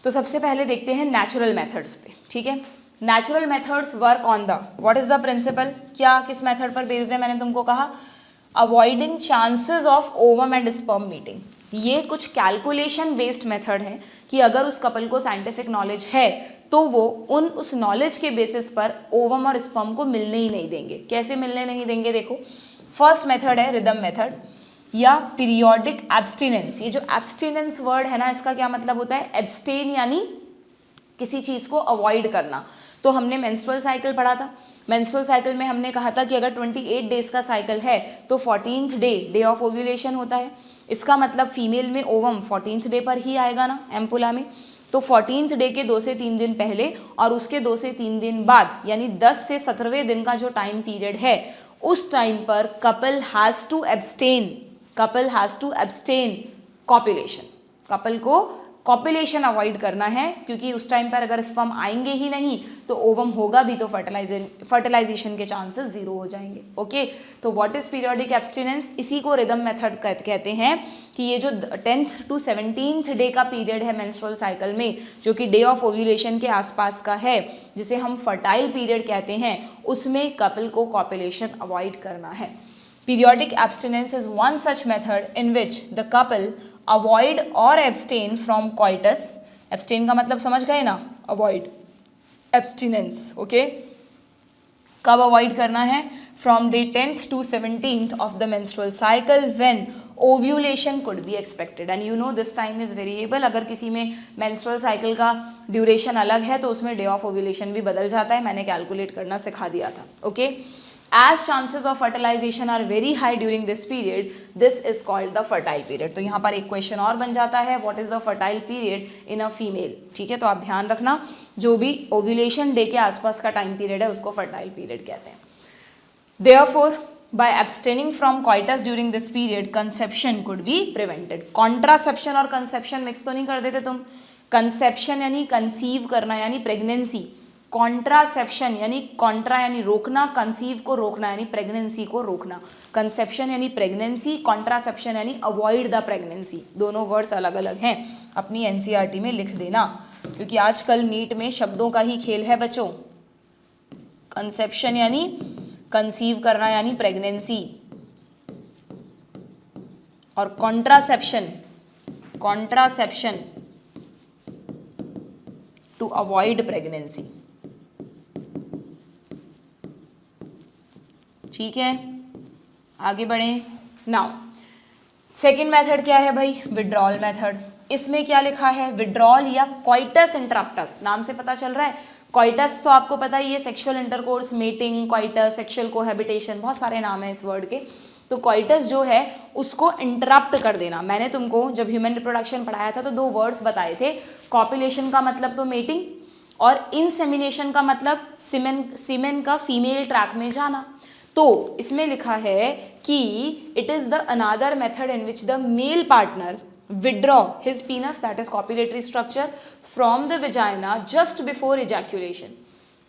तो सबसे पहले देखते हैं नेचुरल मेथड्स पे, ठीक है। Natural methods work on the, what is the principle, क्या किस मेथड पर बेस्ड है, मैंने तुमको कहा avoiding chances of ovum and sperm meeting. ये कुछ कैलकुलेशन बेस्ड मेथड है कि अगर उस कपल को साइंटिफिक नॉलेज है तो वो उस नॉलेज के बेसिस पर ओवम और स्पर्म को मिलने ही नहीं देंगे। कैसे मिलने नहीं देंगे, देखो फर्स्ट मेथड है रिदम मेथड या पीरियोडिक एब्सटिनेंस। ये जो एब्सटिनेंस वर्ड है ना, इसका क्या मतलब होता है, एब्सटेन यानी किसी चीज़ को अवॉइड करना। तो हमने मेंस्ट्रुअल साइकिल पढ़ा था, मेंस्ट्रुअल साइकिल में हमने कहा था कि अगर 28 डेज का साइकिल है तो 14th डे ऑफ ओव्यूलेशन होता है। इसका मतलब फीमेल में ओवम 14th डे पर ही आएगा ना एम्पुला में। तो 14th डे के 2 से 3 दिन पहले और उसके 2 से 3 दिन बाद, यानी 10 से 17वें दिन का जो टाइम पीरियड है, उस टाइम पर couple has to abstain copulation. Couple को कॉपुलेशन अवॉइड करना है, क्योंकि उस टाइम पर अगर स्पर्म आएंगे ही नहीं तो ओवम होगा भी तो फर्टिलाइजेशन के चांसेस जीरो हो जाएंगे। ओके, तो व्हाट इज पीरियोडिक एब्सटिनेंस, इसी को रिदम मेथड कहते हैं कि ये जो 10th to 17th डे का पीरियड है मेंस्ट्रुअल साइकिल में, जो कि डे ऑफ ओव्यूलेशन के आसपास का है, जिसे हम फर्टाइल पीरियड कहते हैं, उसमें कपल को कॉपुलेशन अवॉइड करना है। Periodic abstinence is one such method in which the couple avoid or abstain from coitus. Abstain का मतलब समझ गए ना, avoid, abstinence, okay? कब avoid करना है, from day 10th to 17th of the menstrual cycle when ovulation could be expected, and you know this time is variable. अगर किसी में menstrual cycle का duration अलग है तो उसमें day of ovulation भी बदल जाता है, मैंने calculate करना सिखा दिया था, okay? As chances of fertilization are very high during this period, this is called the fertile period. तो यहाँ पर एक क्वेश्चन और बन जाता है, what is the fertile period in a female, ठीक है। तो आप ध्यान रखना, जो भी ओव्यूलेशन डे के आसपास का टाइम पीरियड है उसको फर्टाइल पीरियड कहते हैं। Therefore, by abstaining from coitus during this period, conception could be prevented. Contraception और conception मिक्स तो नहीं कर देते तुम। कंसेप्शन यानी कंसीव करना यानी प्रेगनेंसी, कॉन्ट्रासेप्शन यानी कॉन्ट्रा यानी रोकना, कंसीव को रोकना यानी प्रेगनेंसी को रोकना। कंसेप्शन यानी प्रेगनेंसी, कॉन्ट्रासेप्शन यानी अवॉइड द प्रेगनेंसी। दोनों वर्ड्स अलग अलग हैं, अपनी एनसीईआरटी में लिख देना, क्योंकि आजकल नीट में शब्दों का ही खेल है बच्चों। कंसेप्शन यानी कंसीव करना यानी प्रेगनेंसी, और कॉन्ट्रासेप्शन टू अवॉइड प्रेगनेंसी, ठीक है। आगे बढ़ें। नाउ सेकेंड मेथड क्या है भाई, विड्रॉल मेथड। इसमें क्या लिखा है, विड्रॉल या कॉइटस इंटरप्टस, नाम से पता चल रहा है। कॉइटस तो आपको पता ही है, sexual intercourse, mating, coitus, sexual cohabitation, बहुत सारे नाम हैं इस वर्ड के। तो कॉइटस जो है उसको इंटरप्ट कर देना। मैंने तुमको जब ह्यूमन रिप्रोडक्शन पढ़ाया था तो 2 वर्ड्स बताए थे, कॉपुलेशन का मतलब तो मेटिंग, और इंसेमिनेशन का मतलब सीमेन का फीमेल ट्रैक में जाना। तो इसमें लिखा है कि it is the another method in which the male partner withdraw his पीनस, that is copulatory structure, from the vagina just before ejaculation.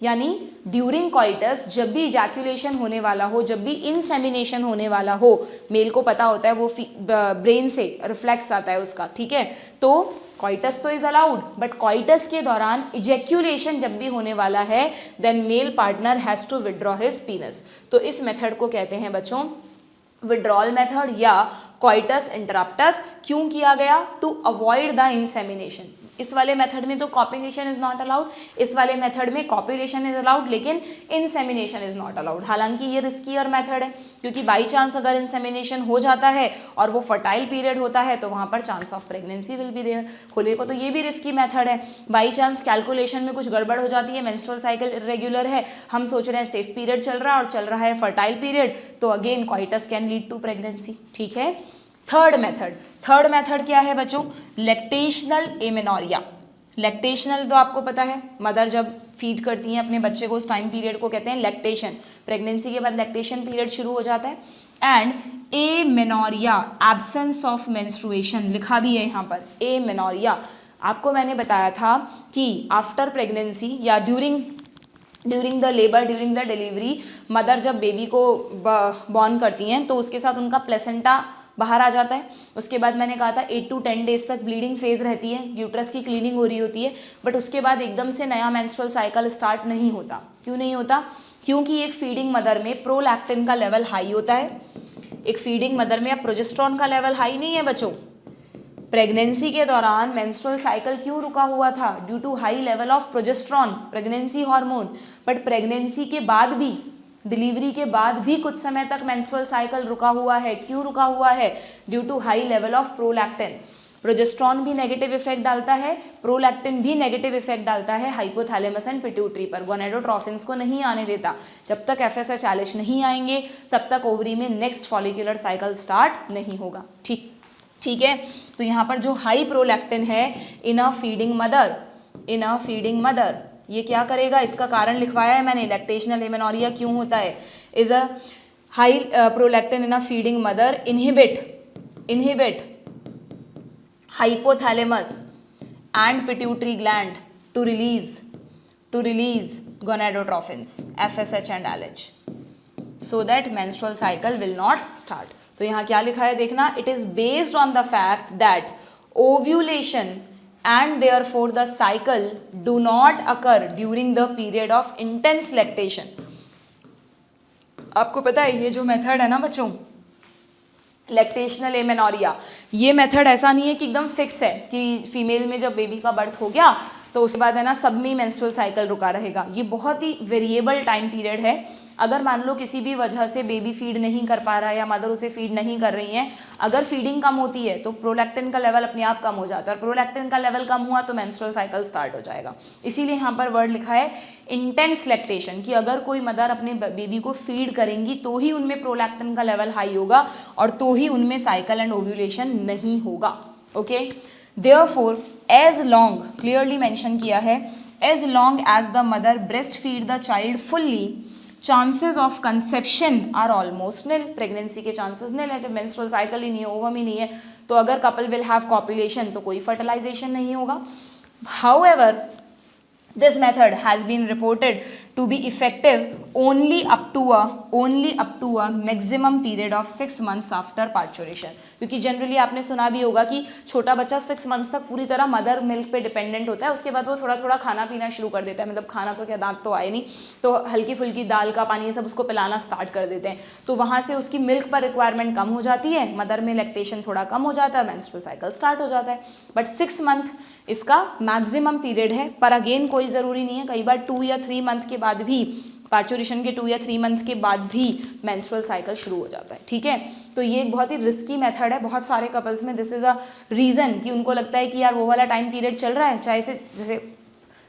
यानी ड्यूरिंग कॉइटस जब भी इजैक्यूलेशन होने वाला हो, जब भी इंसेमिनेशन होने वाला हो, मेल को पता होता है, वो ब्रेन से रिफ्लेक्स आता है उसका, ठीक है। तो कॉइटस तो इज अलाउड, बट कॉइटस के दौरान इजैक्यूलेशन जब भी होने वाला है, then male partner has to withdraw his penis. तो इस मेथड को कहते हैं बच्चों विड्रॉल मेथड या कॉइटस इंटरप्टस। क्यों किया गया, टू अवॉइड द इंसेमिनेशन। इस वाले मेथड में तो कॉपुलेशन इज नॉट अलाउड, इस वाले मेथड में कॉपुलेशन इज अलाउड लेकिन इंसेमिनेशन इज नॉट अलाउड। हालांकि ये रिस्कीयर मेथड है, क्योंकि बाई चांस अगर इंसेमिनेशन हो जाता है और वो फर्टाइल पीरियड होता है तो वहाँ पर chance of pregnancy will be there. खुले को तो ये भी रिस्की मेथड है। बाई चांस कैलकुलेशन में कुछ गड़बड़ हो जाती है, मेंस्ट्रुअल साइकिल इरेग्युलर है, हम सोच रहे हैं सेफ पीरियड चल रहा है और चल रहा है फर्टाइल पीरियड, तो again coitus can lead to pregnancy, ठीक है। थर्ड मेथड क्या है बच्चों, लैक्टेशनल एमेनोरिया। लैक्टेशनल तो आपको पता है, मदर जब फीड करती हैं अपने बच्चे को, उस टाइम पीरियड को कहते हैं लैक्टेशन। प्रेगनेंसी के बाद लैक्टेशन पीरियड शुरू हो जाता है। And amenorrhoea, absence of menstruation, लिखा भी है यहाँ पर एमेनोरिया। आपको मैंने बताया था कि आफ्टर प्रेगनेंसी या during the labour, during the delivery, mother जब बेबी को बॉर्न करती हैं तो उसके साथ उनका प्लेसेंटा बाहर आ जाता है। उसके बाद मैंने कहा था 8 to 10 डेज तक ब्लीडिंग फेज रहती है, यूट्रस की क्लीनिंग हो रही होती है, बट उसके बाद एकदम से नया मेंस्ट्रुअल साइकिल स्टार्ट नहीं होता। क्यों नहीं होता? क्योंकि एक फीडिंग मदर में प्रोलैक्टिन का लेवल हाई होता है। एक फीडिंग मदर में अब प्रोजेस्टेरॉन का लेवल हाई नहीं है बच्चों। प्रेगनेंसी के दौरान मेंस्ट्रुअल साइकिल क्यों रुका हुआ था? Due to high level of progesterone, pregnancy hormone. But pregnancy के बाद भी, डिलीवरी के बाद भी कुछ समय तक मेंस्ट्रुअल साइकिल रुका हुआ है। क्यों रुका हुआ है? Due to high level of prolactin. Progesterone भी नेगेटिव इफेक्ट डालता है, प्रोलैक्टिन भी नेगेटिव इफेक्ट डालता है हाइपोथैलेमस एंड पिट्यूटरी पर, गोनेडोट्रॉफिन्स को नहीं आने देता। जब तक FSH ALH नहीं आएंगे तब तक ओवरी में नेक्स्ट फॉलिकुलर साइकिल स्टार्ट नहीं होगा। ठीक है। तो यहाँ पर जो हाई प्रोलैक्टिन है इन अ फीडिंग मदर, ये क्या करेगा? इसका कारण लिखवाया है मैंने, लैक्टेशनल एमेनोरिया क्यों होता है। Is a high prolactin in a feeding mother inhibit hypothalamus and pituitary gland to release gonadotrophins FSH and LH so that menstrual cycle will not start. तो यहाँ क्या लिखा है देखना, it is based on the fact that ovulation and therefore the cycle do not occur during the period of intense lactation. आपको पता है ये जो मेथड है ना बच्चों, लैक्टेशनल एमेनोरिया, ये मेथड ऐसा नहीं है कि एकदम फिक्स है कि फीमेल में जब बेबी का बर्थ हो गया तो उसके बाद है ना सब में मेंस्ट्रुअल साइकिल रुका रहेगा। ये बहुत ही वेरिएबल टाइम पीरियड है। अगर मान लो किसी भी वजह से बेबी फीड नहीं कर पा रहा है या मदर उसे फीड नहीं कर रही है, अगर फीडिंग कम होती है तो प्रोलैक्टिन का लेवल अपने आप कम हो जाता है, और प्रोलैक्टिन का लेवल कम हुआ तो मेंस्ट्रुअल साइकिल स्टार्ट हो जाएगा। इसीलिए यहाँ पर वर्ड लिखा है इंटेंस लैक्टेशन, कि अगर कोई मदर अपने बेबी को फीड करेंगी तो ही उनमें प्रोलैक्टिन का लेवल हाई होगा और तो ही उनमें साइकिल एंड ओव्यूलेशन नहीं होगा। Okay, therefore as long, clearly mention किया है, as long as the mother breast feed the child fully chances of conception are almost nil. Pregnancy के चांसेस निल है जब मेंस्ट्रुअल साइकिल ही नहीं है, ओवम ही नहीं है। तो अगर कपल विल हैव कॉपुलेशन तो कोई फर्टिलाइजेशन नहीं होगा। However this method has been reported to be effective only up to a maximum period of 6 months after parturition, क्योंकि जनरली आपने सुना भी होगा कि छोटा बच्चा 6 मंथ्स तक पूरी तरह मदर मिल्क पे डिपेंडेंट होता है, उसके बाद वो थोड़ा थोड़ा खाना पीना शुरू कर देता है, मतलब खाना तो क्या, दांत तो आए नहीं, तो हल्की फुल्की दाल का पानी ये सब उसको पिलाना स्टार्ट कर देते हैं। तो वहाँ से उसकी मिल्क पर रिक्वायरमेंट कम हो जाती है, मदर में लैक्टेशन थोड़ा कम हो जाता है, मेंस्ट्रुअल साइकिल स्टार्ट हो जाता है। बट 6 मंथ इसका मैक्सिमम पीरियड है, पर अगेन कोई ज़रूरी नहीं है, कई बार 2 या 3 मंथ के बाद भी, पार्चुरेशन के 2 या 3 मंथ के बाद भी मेंस्ट्रुअल साइकिल शुरू हो जाता है। ठीक है, तो ये एक बहुत ही रिस्की मेथड है। बहुत सारे कपल्स में दिस इज़ अ रीज़न कि उनको लगता है कि यार वो वाला टाइम पीरियड चल रहा है, चाहे से जैसे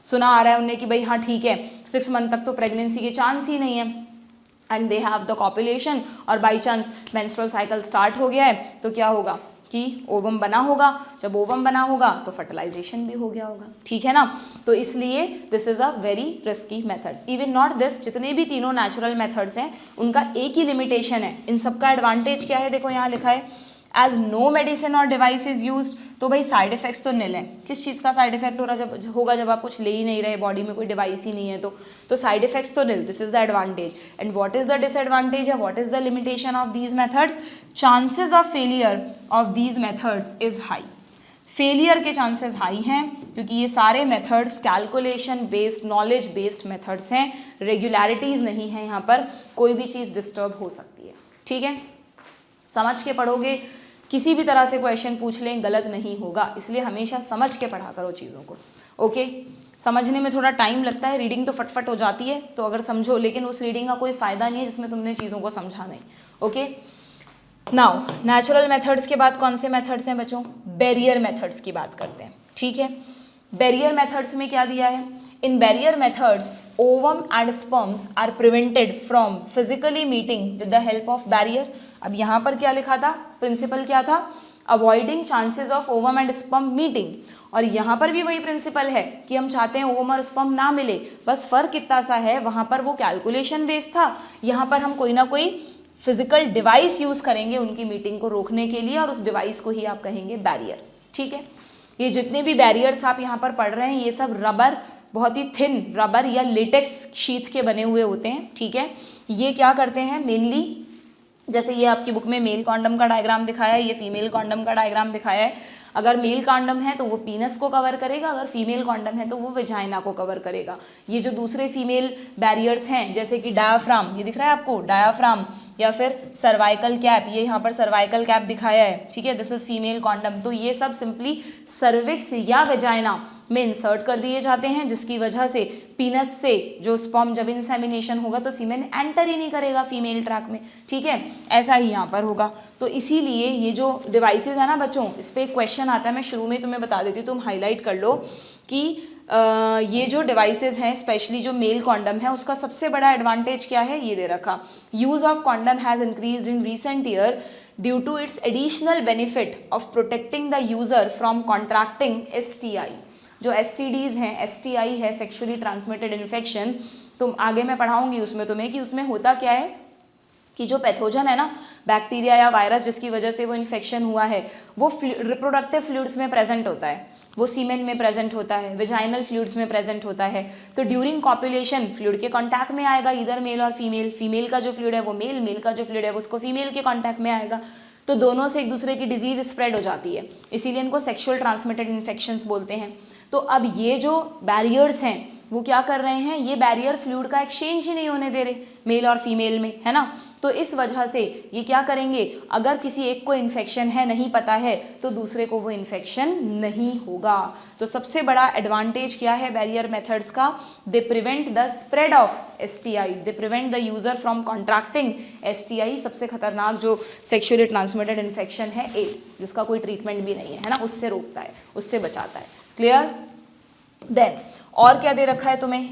सुना आ रहा है उन्हें कि भाई हाँ ठीक है 6 मंथ तक तो प्रेगनेंसी के चांस ही नहीं है, and they have the copulation, और by chance menstrual cycle start हो गया है तो क्या होगा कि ओवम बना होगा, जब ओवम बना होगा तो फर्टिलाइजेशन भी हो गया होगा। ठीक है ना, तो इसलिए this is a very risky method. Even not this, जितने भी तीनों नेचुरल मेथड्स हैं उनका एक ही लिमिटेशन है। इन सबका एडवांटेज क्या है, देखो यहाँ लिखा है एज नो मेडिसिन और डिवाइस इज यूज, तो भाई साइड इफेक्ट्स तो निल है। किस चीज़ का साइड इफेक्ट हो रहा जब आप कुछ ले ही नहीं रहे, बॉडी में कोई डिवाइस ही नहीं है, तो साइड इफेक्ट्स तो nil, this is the advantage. And what is the disadvantage या what is the limitation of these methods, chances of failure of these methods is high. Failure के चांसेस हाई हैं क्योंकि ये सारे methods calculation based, knowledge based methods हैं, regularities नहीं है, यहाँ पर कोई भी चीज़ डिस्टर्ब हो सकती है। ठीक है, समझ के पढ़ोगे, किसी भी तरह से क्वेश्चन पूछ लें गलत नहीं होगा, इसलिए हमेशा समझ के पढ़ा करो चीज़ों को। ओके, समझने में थोड़ा टाइम लगता है, रीडिंग तो फटफट हो जाती है तो अगर समझो, लेकिन उस रीडिंग का कोई फ़ायदा नहीं है जिसमें तुमने चीज़ों को समझा नहीं। ओके, नाउ नेचुरल मेथड्स के बाद कौन से मेथड्स हैं बच्चों, बैरियर मेथड्स की बात करते हैं। ठीक है, बैरियर मेथड्स में क्या दिया है, in barrier methods ovum and sperms are prevented from physically meeting with the help of barrier. अब यहाँ पर क्या लिखा था, प्रिंसिपल क्या था, avoiding chances of ovum and sperm meeting, और यहाँ पर भी वही प्रिंसिपल है कि हम चाहते हैं ओवम और स्पर्म ना मिले, बस फ़र्क इतना सा है, वहाँ पर वो कैलकुलेशन बेस्ड था, यहाँ पर हम कोई ना कोई फिजिकल डिवाइस यूज़ करेंगे उनकी मीटिंग को रोकने के लिए, और उस डिवाइस को ही आप कहेंगे बैरियर। ठीक है, ये जितने भी बैरियर्स आप यहाँ पर पढ़ रहे हैं ये सब रबर, बहुत ही थिन रबर या लेटेक्स शीट के बने हुए होते हैं। ठीक है, ये क्या करते हैं, मेनली जैसे ये आपकी बुक में मेल कॉन्डम का डायग्राम दिखाया है, ये फीमेल कॉन्डम का डायग्राम दिखाया है। अगर मेल कॉन्डम है तो वो पीनस को कवर करेगा, अगर फीमेल कॉन्डम है तो वो वेजाइना को कवर करेगा। ये जो दूसरे फीमेल बैरियर्स हैं जैसे कि डायाफ्राम, ये दिख रहा है आपको डायाफ्राम, या फिर सर्वाइकल कैप, ये यहाँ पर सर्वाइकल कैप दिखाया है, ठीक है, दिस इज फीमेल कॉन्डम। तो ये सब सिंपली सर्विक्स या वेजाइना में इंसर्ट कर दिए जाते हैं, जिसकी वजह से पीनस से जो स्पर्म जब इंसेमिनेशन होगा तो सीमेन एंटर ही नहीं करेगा फीमेल ट्रैक में, ठीक है, ऐसा ही यहाँ पर होगा। तो इसीलिए ये जो डिवाइसेस है ना बच्चों, इस पर एक क्वेश्चन आता है, मैं शुरू में तुम्हें बता देती हूँ, तुम हाईलाइट कर लो कि ये जो डिवाइसेस हैं स्पेशली जो मेल कॉन्डम है उसका सबसे बड़ा एडवांटेज क्या है, ये दे रखा, use of condom has increased in recent year due to its additional benefit of protecting the user from contracting STI। जो STDs हैं, STI है सेक्सुअली ट्रांसमिटेड इन्फेक्शन, तुम आगे मैं पढ़ाऊंगी उसमें तुम्हें कि उसमें होता क्या है कि जो पैथोजन है ना, बैक्टीरिया या वायरस जिसकी वजह से वो इन्फेक्शन हुआ है, वो रिप्रोडक्टिव फ्लूइड्स में प्रेजेंट होता है, वो सीमेन में प्रेजेंट होता है, वेजाइनल फ्लूइड्स में प्रेजेंट होता है। तो ड्यूरिंग कॉपुलेशन फ्लूइड के कांटेक्ट में आएगा इधर मेल और फीमेल, फीमेल का जो फ्लूइड है वो मेल, मेल का जो फ्लूइड है वो उसको फीमेल के कांटेक्ट में आएगा, तो दोनों से एक दूसरे की डिजीज स्प्रेड हो जाती है, इसीलिए इनको सेक्सुअल ट्रांसमिटेड इन्फेक्शंस बोलते हैं। तो अब ये जो बैरियर्स हैं वो क्या कर रहे हैं, ये बैरियर फ्लूइड का एक्सचेंज ही नहीं होने दे रहे मेल और फीमेल में, है ना। तो इस वजह से ये क्या करेंगे, अगर किसी एक को इन्फेक्शन है नहीं पता है तो दूसरे को वो इन्फेक्शन नहीं होगा। तो सबसे बड़ा एडवांटेज क्या है बैरियर मेथड्स का, they prevent the spread of STIs, they prevent the user from contracting STI। सबसे खतरनाक जो सेक्सुअली ट्रांसमिटेड इन्फेक्शन है एड्स, जिसका कोई ट्रीटमेंट भी नहीं है ना, उससे रोकता है, उससे बचाता है। क्लियर। देन और क्या दे रखा है तुम्हें,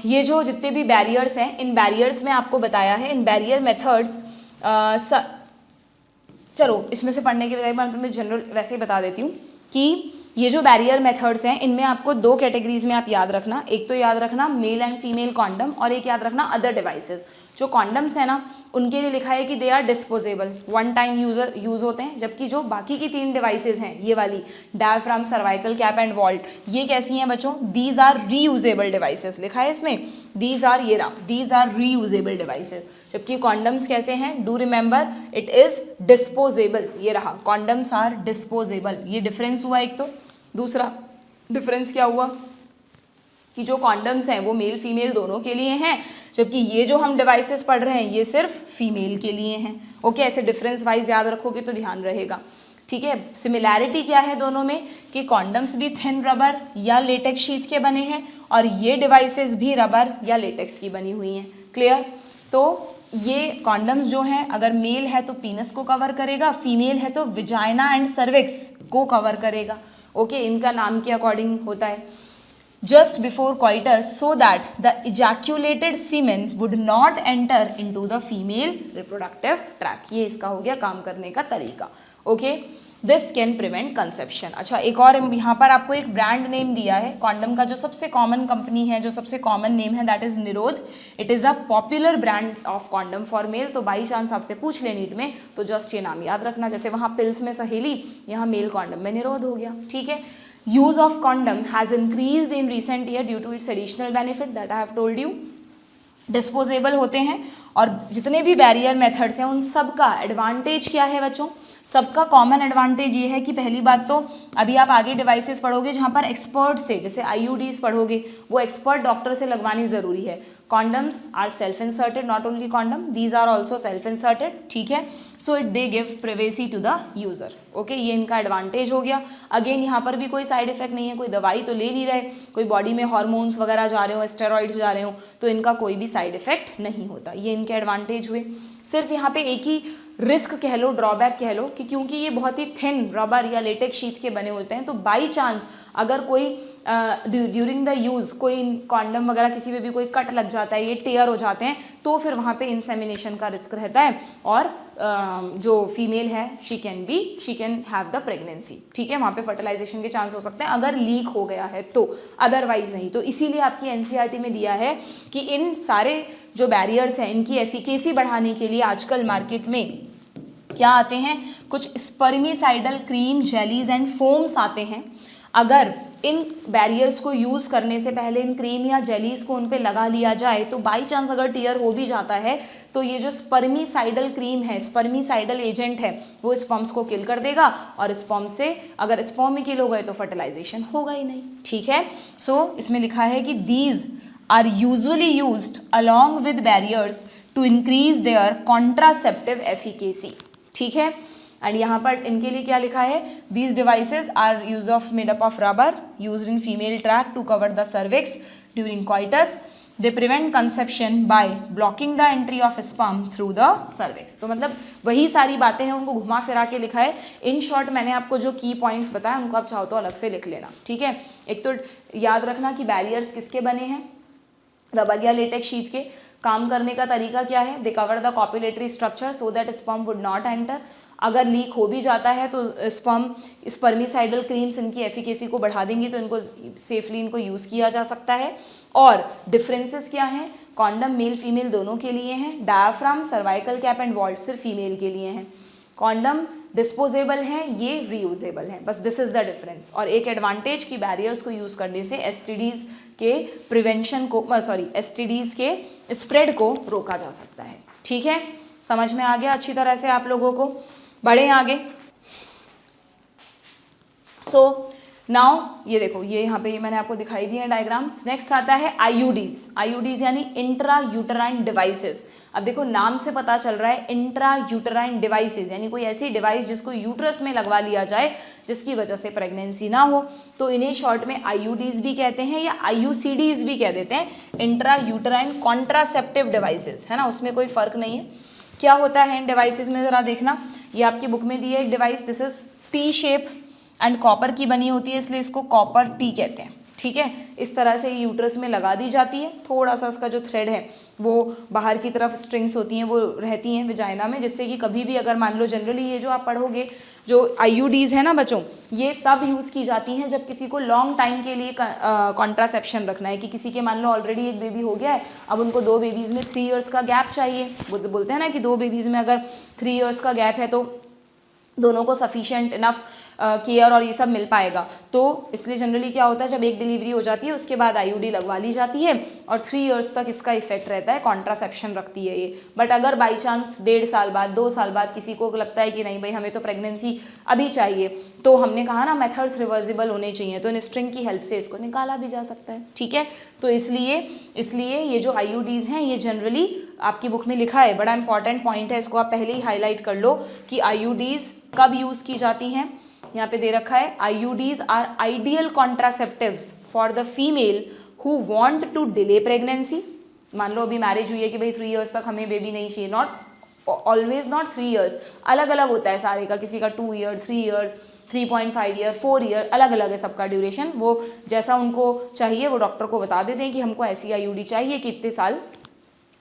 ये जो जितने भी बैरियर्स हैं, इन बैरियर्स में आपको बताया है, इन बैरियर मेथड्स, चलो इसमें से पढ़ने के बजाय मैं तुम्हें जनरल वैसे ही बता देती हूँ कि ये जो बैरियर मेथड्स हैं इनमें आपको दो कैटेगरीज में आप याद रखना, एक तो याद रखना मेल एंड फीमेल कॉन्डम, और एक याद रखना अदर डिवाइसेस। जो कॉन्डम्स है ना उनके लिए लिखा है कि they are disposable, one time use होते हैं, जबकि जो बाकी की तीन डिवाइसेस हैं ये वाली diaphragm, cervical cap and vault, ये कैसी हैं बच्चों, दीज आर रीयूजेबल डिवाइसेस, लिखा है इसमें दीज आर, ये रहा, दीज आर रीयूजेबल डिवाइसेस। जबकि कॉन्डम्स कैसे हैं, do remember it is disposable, ये रहा, कॉन्डम्स आर डिस्पोजेबल। ये डिफरेंस हुआ एक तो। दूसरा डिफरेंस क्या हुआ कि जो कॉन्डम्स हैं वो मेल फीमेल दोनों के लिए हैं, जबकि ये जो हम डिवाइसेस पढ़ रहे हैं ये सिर्फ फीमेल के लिए हैं। ओके, ऐसे डिफरेंस वाइज याद रखोगे तो ध्यान रहेगा, ठीक है। सिमिलैरिटी क्या है दोनों में कि कॉन्डम्स भी थिन रबर या लेटेक्स शीट के बने हैं और ये डिवाइसेस भी रबर या लेटेक्स की बनी हुई हैं। क्लियर। तो ये कॉन्डम्स जो हैं अगर मेल है तो पीनस को कवर करेगा, फीमेल है तो विजाइना एंड सर्विक्स को कवर करेगा। ओके, इनका नाम के अकॉर्डिंग होता है। Just before coitus so that the ejaculated semen would not enter into the female reproductive tract। ये इसका हो गया काम करने का तरीका। Okay, this can prevent conception. अच्छा, एक और यहाँ पर आपको एक ब्रांड नेम दिया है कॉन्डम का, जो सबसे कॉमन कंपनी है, जो सबसे कॉमन नेम है दैट इज निरोध। It is a popular brand of condom for male. तो बाई चांस आपसे पूछ ले नीट में तो जस्ट ये नाम याद रखना, जैसे वहाँ पिल्स में सहेली, यहाँ मेल कॉन्डम में निरोध हो गया, ठीक है। Use of condom has increased in recent year due to its additional benefit that I have told you. Disposable होते हैं और जितने भी बैरियर मेथड्स हैं उन सब का एडवांटेज क्या है बच्चों, सबका कॉमन एडवांटेज ये है कि पहली बात तो अभी आप आगे डिवाइसेस पढ़ोगे जहाँ पर एक्सपर्ट से, जैसे IUDs पढ़ोगे, वो एक्सपर्ट डॉक्टर से लगवानी ज़रूरी है। Condoms are self inserted, not only condom, these are also self inserted, ठीक है। So it they give privacy to the user. Okay, ये इनका एडवांटेज हो गया। अगेन यहाँ पर भी कोई साइड इफेक्ट नहीं है, कोई दवाई तो ले नहीं रहे, कोई बॉडी में हार्मोन्स वगैरह जा रहे हो, स्टेरॉइड्स जा रहे हो, तो इनका कोई भी साइड इफेक्ट नहीं होता। ये इनके एडवांटेज हुए। सिर्फ यहाँ पे एक ही रिस्क कह लो, ड्रॉबैक कह लो कि क्योंकि ये बहुत ही थिन रबर या लेटेक्स शीट के बने होते हैं, तो बाई चांस अगर कोई ड्यूरिंग द यूज़ कोई कॉन्डम वगैरह किसी पे भी कोई कट लग जाता है, ये टेयर हो जाते हैं, तो फिर वहाँ पे इंसेमिनेशन का रिस्क रहता है और जो फीमेल है she can have the pregnancy, ठीक है। वहाँ पे फर्टिलाइजेशन के चांस हो सकते हैं अगर लीक हो गया है तो, अदरवाइज नहीं। तो इसीलिए आपकी NCERT में दिया है कि इन सारे जो बैरियर्स हैं इनकी एफिकेसी बढ़ाने के लिए आजकल मार्केट में क्या आते हैं, कुछ spermicidal cream, jellies and foams आते हैं। अगर इन बैरियर्स को यूज़ करने से पहले इन क्रीम या जेलीज को उन पे लगा लिया जाए तो बाई चांस अगर टीयर हो भी जाता है तो ये जो स्पर्मीसाइडल क्रीम है, स्पर्मीसाइडल एजेंट है, वो स्पर्म्स को किल कर देगा और स्पर्म से अगर स्पर्म ही किल हो गए तो फर्टिलाइजेशन होगा ही नहीं। ठीक है, सो इसमें लिखा है कि these are usually used along with barriers to increase their contraceptive efficacy. ठीक है, एंड यहाँ पर इनके लिए क्या लिखा है, these devices are use of made up of rubber used in female track to cover the cervix during coitus. They prevent conception by blocking the entry of sperm through the cervix. तो मतलब वही सारी बातें हैं, उनको घुमा फिरा के लिखा है। इन शॉर्ट मैंने आपको जो की पॉइंट्स बताया उनको आप चाहो तो अलग से लिख लेना। ठीक है, एक तो याद रखना कि बैरियर्स किसके बने हैं, रबर या लेटेक्स शीट के। काम करने का तरीका क्या है, they cover the copulatory structure so that sperm would not enter. अगर लीक हो भी जाता है तो स्पर्मीसाइडल क्रीम्स इनकी एफिकेसी को बढ़ा देंगी तो इनको सेफली इनको यूज़ किया जा सकता है। और डिफरेंसेस क्या हैं, कॉन्डम मेल फीमेल दोनों के लिए हैं, diaphragm, cervical cap and vault सिर्फ फीमेल के लिए हैं। कॉन्डम डिस्पोजेबल हैं, ये रीयूजेबल हैं, बस दिस इज द डिफरेंस। और एक एडवांटेज की बैरियर्स को यूज़ करने से एसटीडीज़ के प्रिवेंशन को एसटीडीज़ के स्प्रेड को रोका जा सकता है। ठीक है, समझ में आ गया अच्छी तरह से आप लोगों को। बढ़े आगे। सो नाउ ये देखो, ये यहाँ पे मैंने आपको दिखाई दिए हैं डायग्राम्स। नेक्स्ट आता है आईयूडीज। आईयूडीज यानी इंट्रा यूटराइन डिवाइसेस। अब देखो नाम से पता चल रहा है इंट्रा यूटराइन डिवाइसेस यानी कोई ऐसी डिवाइस जिसको यूट्रस में लगवा लिया जाए जिसकी वजह से प्रेगनेंसी ना हो, तो इन्हें शॉर्ट में आईयूडीज भी कहते हैं या आईयूसीडीज भी कह देते हैं। इंट्रा यूटराइन कॉन्ट्रासेप्टिव डिवाइसेस, है ना, उसमें कोई फर्क नहीं है। क्या होता है इन डिवाइसेस में ज़रा देखना, ये आपकी बुक में दी है एक device, this is T shape and copper की बनी होती है इसलिए इसको कॉपर टी कहते हैं। ठीक है, इस तरह से यूट्रस में लगा दी जाती है। थोड़ा सा इसका जो थ्रेड है वो बाहर की तरफ स्ट्रिंग्स होती हैं वो रहती हैं विजाइना में, जिससे कि कभी भी अगर मान लो जनरली ये जो आप पढ़ोगे जो आईयूडीज है ना बच्चों, ये तब यूज़ की जाती हैं जब किसी को लॉन्ग टाइम के लिए कॉन्ट्रासेप्शन रखना है, कि किसी के मान लो ऑलरेडी एक बेबी हो गया है, अब उनको 2 बेबीज़ में 3 इयर्स का गैप चाहिए। बोलते हैं ना कि 2 बेबीज़ में अगर 3 इयर्स का गैप है तो दोनों को सफिशिएंट इनफ केयर और ये सब मिल पाएगा। तो इसलिए जनरली क्या होता है, जब एक डिलीवरी हो जाती है उसके बाद आईयूडी लगवा ली जाती है और 3 इयर्स तक इसका इफेक्ट रहता है, कॉन्ट्रासेप्शन रखती है ये। बट अगर बाई चांस 1.5 साल बाद 2 साल बाद किसी को लगता है कि नहीं भाई हमें तो प्रेगनेंसी अभी चाहिए, तो हमने कहा ना मेथड्स रिवर्सिबल होने चाहिए, तो इन स्ट्रिंग की हेल्प से इसको निकाला भी जा सकता है। ठीक है, तो इसलिए ये जो आईयूडीज हैं ये जनरली आपकी बुक में लिखा है, बड़ा इंपॉर्टेंट पॉइंट है, इसको आप पहले ही हाईलाइट कर लो कि आईयूडीज कब यूज़ की जाती हैं। यहाँ पे दे रखा है IUDs are ideal contraceptives for the female who want to delay pregnancy. मान लो अभी मैरिज हुई है कि भाई 3 इयर्स तक हमें बेबी नहीं चाहिए, नॉट ऑलवेज, नॉट 3 इयर्स, अलग अलग होता है सारे का, किसी का 2 ईयर, 3 ईयर, 3.5 ईयर, 4 ईयर, अलग अलग है सबका ड्यूरेशन। वो जैसा उनको चाहिए वो डॉक्टर को बता देते हैं कि हमको ऐसी आईयूडी चाहिए कि इतने साल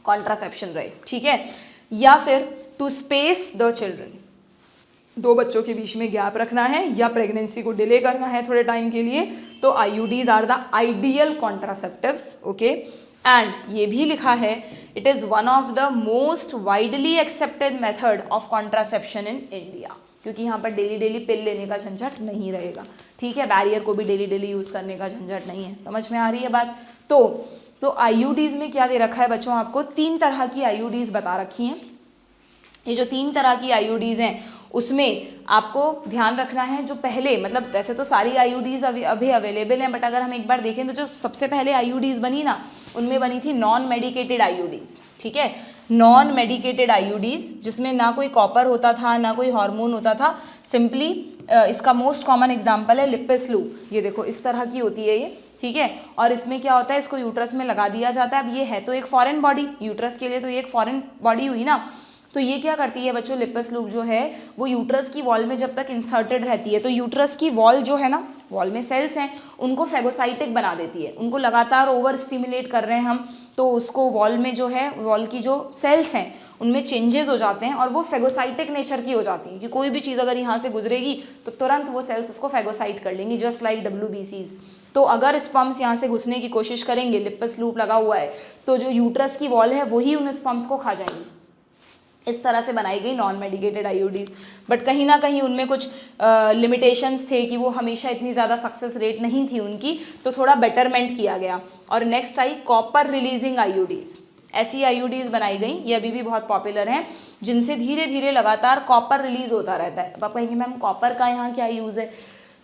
कॉन्ट्रासेप्शन रहे। ठीक है, या फिर टू स्पेस द चिल्ड्रन, 2 बच्चों के बीच में गैप रखना है या प्रेगनेंसी को डिले करना है थोड़े टाइम के लिए, तो IUDs are the ideal contraceptives. Okay, and ये भी लिखा है it is one of the most widely accepted method of contraception in India, क्योंकि यहाँ पर डेली पिल लेने का झंझट नहीं रहेगा। ठीक है, बैरियर को भी डेली यूज़ करने का झंझट नहीं है। समझ में आ रही है बात। तो आईयूडीज में क्या दे रखा है बच्चों, आपको 3 तरह की आईयूडीज बता रखी हैं। ये जो 3 तरह की आईयूडीज हैं उसमें आपको ध्यान रखना है, जो पहले मतलब वैसे तो सारी आईयूडीज अभी अवेलेबल हैं, बट अगर हम एक बार देखें तो जो सबसे पहले आईयूडीज बनी ना, उनमें बनी थी नॉन मेडिकेटेड आईयूडीज। ठीक है, नॉन मेडिकेटेड आईयूडीज जिसमें ना कोई कॉपर होता था ना कोई हार्मोन होता था, सिंपली इसका मोस्ट कॉमन एग्जाम्पल है लिपिस लूप। ये देखो इस तरह की होती है ये। ठीक है, और इसमें क्या होता है, इसको यूट्रस में लगा दिया जाता है। अब ये है तो एक फॉरेन बॉडी, यूट्रस के लिए तो ये एक फॉरेन बॉडी हुई ना, तो ये क्या करती है बच्चों, लिपिस लूप जो है वो यूट्रस की वॉल में जब तक इंसर्टेड रहती है तो यूट्रस की वॉल जो है ना, वॉल में सेल्स हैं उनको फेगोसाइटिक बना देती है। उनको लगातार ओवर स्टिमुलेट कर रहे हैं हम, तो उसको वॉल में जो है, वॉल की जो सेल्स हैं उनमें चेंजेस हो जाते हैं और वो फेगोसाइटिक नेचर की हो जाती है कि कोई भी चीज़ अगर यहाँ से गुजरेगी तो तुरंत वो सेल्स उसको फेगोसाइट कर लेंगी, जस्ट लाइक WBCs। तो अगर स्पर्म्स यहाँ से घुसने की कोशिश करेंगे, लिपिस लूप लगा हुआ है, तो जो यूट्रस की वॉल है वही उन स्पर्म्स को खा जाएंगी। इस तरह से बनाई गई नॉन मेडिकेटेड आईयूडीज़। बट कहीं ना कहीं उनमें कुछ लिमिटेशंस थे कि वो हमेशा इतनी ज़्यादा सक्सेस रेट नहीं थी उनकी, तो थोड़ा बेटरमेंट किया गया। और नेक्स्ट आई कॉपर रिलीजिंग आईयूडीज़। ऐसी आईयूडीज़ बनाई गई, ये अभी भी बहुत पॉपुलर हैं, जिनसे धीरे धीरे लगातार कॉपर रिलीज होता रहता है। अब आप कहेंगे मैम कॉपर का यहाँ क्या यूज़ है?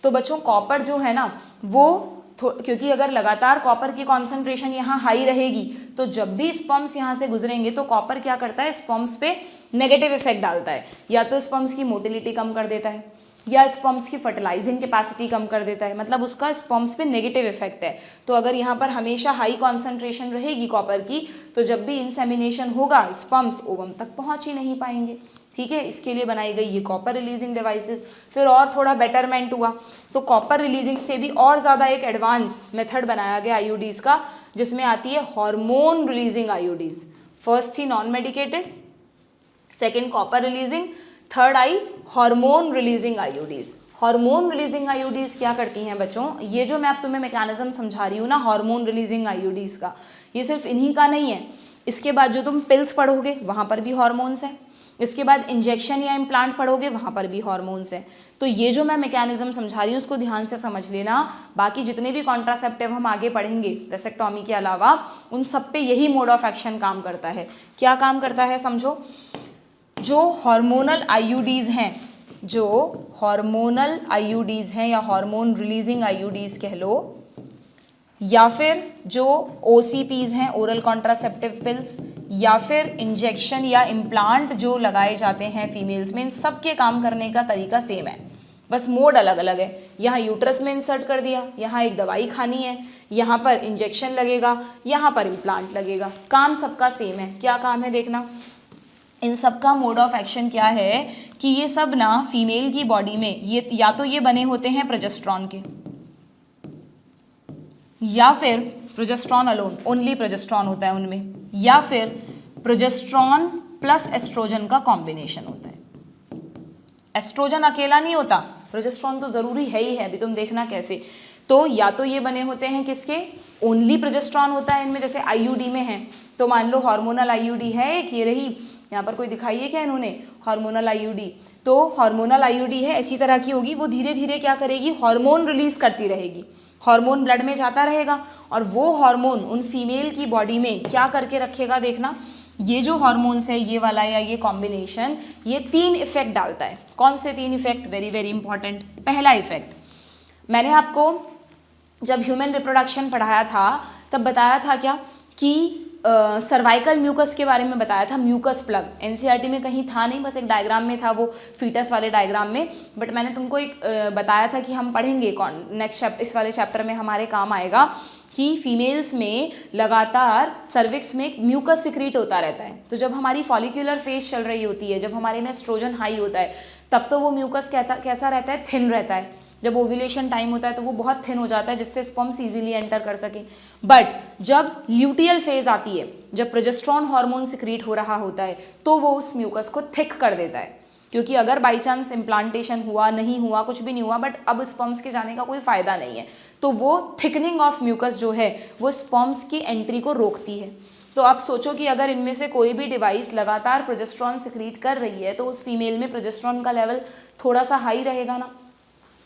तो बच्चों कॉपर जो है ना वो क्योंकि अगर लगातार कॉपर की कॉन्सेंट्रेशन यहाँ हाई रहेगी तो जब भी स्पर्म्स यहाँ से गुजरेंगे तो कॉपर क्या करता है, स्पर्म्स पे नेगेटिव इफेक्ट डालता है। या तो स्पर्म्स की मोटिलिटी कम कर देता है, या स्पर्म्स की फर्टिलाइजिंग कैपेसिटी कम कर देता है, मतलब उसका स्पर्म्स पे नेगेटिव इफेक्ट है। तो अगर यहाँ पर हमेशा हाई कॉन्सेंट्रेशन रहेगी कॉपर की तो जब भी इंसेमिनेशन होगा स्पर्म्स ओवम तक पहुँच ही नहीं पाएंगे। ठीक है, इसके लिए बनाई गई ये कॉपर रिलीजिंग डिवाइसेस। फिर और थोड़ा बेटरमेंट हुआ तो कॉपर रिलीजिंग से भी और ज़्यादा एक एडवांस मेथड बनाया गया आईयूडीज़ का, जिसमें आती है हार्मोन रिलीजिंग आईयूडीज़। फर्स्ट थी non medicated, second copper releasing, third आई hormone releasing IUDs. Hormone releasing IUDs क्या करती हैं बच्चों, ये जो मैं अब तुम्हें मैकेनिज्म समझा रही हूँ ना हार्मोन रिलीजिंग आईयूडीज़ का, ये सिर्फ इन्हीं का नहीं है। इसके बाद जो तुम पिल्स पढ़ोगे वहाँ पर भी हार्मोन्स हैं, इसके बाद इंजेक्शन या इम्प्लांट पढ़ोगे वहाँ पर भी हार्मोन्स हैं। तो ये जो मैं मैकेनिज्म समझा रही हूँ उसको ध्यान से समझ लेना। बाकी जितने भी कॉन्ट्रासेप्टिव हम आगे पढ़ेंगे वेसेक्टॉमी के अलावा, उन सब पे यही मोड ऑफ एक्शन काम करता है। क्या काम करता है समझो, जो हार्मोनल आईयूडीज़ हैं, जो हार्मोनल आईयूडीज़ हैं या हार्मोन रिलीजिंग आईयूडीज़ कह लो, या फिर जो OCPs हैं ओरल कॉन्ट्रासेप्टिव पिल्स, या फिर इंजेक्शन या इम्प्लांट जो लगाए जाते हैं फीमेल्स में, इन सब के काम करने का तरीका सेम है, बस मोड अलग अलग है। यहाँ यूट्रस में इंसर्ट कर दिया, यहाँ एक दवाई खानी है, यहाँ पर इंजेक्शन लगेगा, यहाँ पर इम्प्लांट लगेगा, काम सबका सेम है। क्या काम है देखना, इन सब का मोड ऑफ एक्शन क्या है कि ये सब ना फीमेल की बॉडी में ये या तो ये बने होते हैं प्रोजेस्टेरॉन के, या फिर प्रोजेस्टेरॉन अलोन, ओनली प्रोजेस्टेरॉन होता है उनमें, या फिर प्रोजेस्टेरॉन प्लस एस्ट्रोजन का कॉम्बिनेशन होता है। एस्ट्रोजन अकेला नहीं होता, प्रोजेस्टेरॉन तो ज़रूरी है ही है, अभी तुम देखना कैसे। तो या तो ये बने होते हैं किसके, ओनली प्रोजेस्टेरॉन होता है इनमें, जैसे आईयूडी में है। तो मान लो हार्मोनल आईयूडी है एक, ये रही, यहाँ पर कोई दिखाई है क्या इन्होंने, हार्मोनल आईयूडी। तो हार्मोनल आईयूडी है, इसी तरह की होगी, वो धीरे धीरे क्या करेगी, हार्मोन रिलीज करती रहेगी, हार्मोन ब्लड में जाता रहेगा और वो हार्मोन उन फीमेल की बॉडी में क्या करके रखेगा देखना, ये जो हार्मोन्स है ये वाला या ये कॉम्बिनेशन, ये 3 इफेक्ट डालता है। कौन से 3 इफेक्ट, वेरी वेरी इंपॉर्टेंट। पहला इफेक्ट, मैंने आपको जब ह्यूमन रिप्रोडक्शन पढ़ाया था तब बताया था क्या कि सर्वाइकल म्यूकस के बारे में बताया था, म्यूकस प्लग। एनसीईआरटी में कहीं था नहीं, बस एक डायग्राम में था, वो फीटस वाले डायग्राम में। बट मैंने तुमको एक बताया था कि हम पढ़ेंगे नेक्स्ट इस वाले चैप्टर में हमारे काम आएगा कि फीमेल्स में लगातार सर्विक्स में म्यूकस सिक्रीट होता रहता है। तो जब हमारी फॉलिक्यूलर फेज चल रही होती है, जब हमारे में एस्ट्रोजन हाई होता है, तब तो वो म्यूकस कैसा रहता है, थिन रहता है। जब ओव्यूलेशन टाइम होता है तो वो बहुत थिन हो जाता है, जिससे स्पर्म्स इजीली एंटर कर सके। बट जब ल्यूटियल फेज आती है, जब प्रोजेस्टेरॉन हार्मोन सिक्रीट हो रहा होता है, तो वो उस म्यूकस को थिक कर देता है। क्योंकि अगर बाई चांस इम्प्लांटेशन हुआ, नहीं हुआ, कुछ भी नहीं हुआ, बट अब स्पर्म्स के जाने का कोई फ़ायदा नहीं है, तो वो थिकनिंग ऑफ म्यूकस जो है वो स्पर्म्स की एंट्री को रोकती है। तो आप सोचो कि अगर इनमें से कोई भी डिवाइस लगातार प्रोजेस्टेरॉन सिक्रीट कर रही है तो उस फीमेल में प्रोजेस्टेरॉन का लेवल थोड़ा सा हाई रहेगा ना।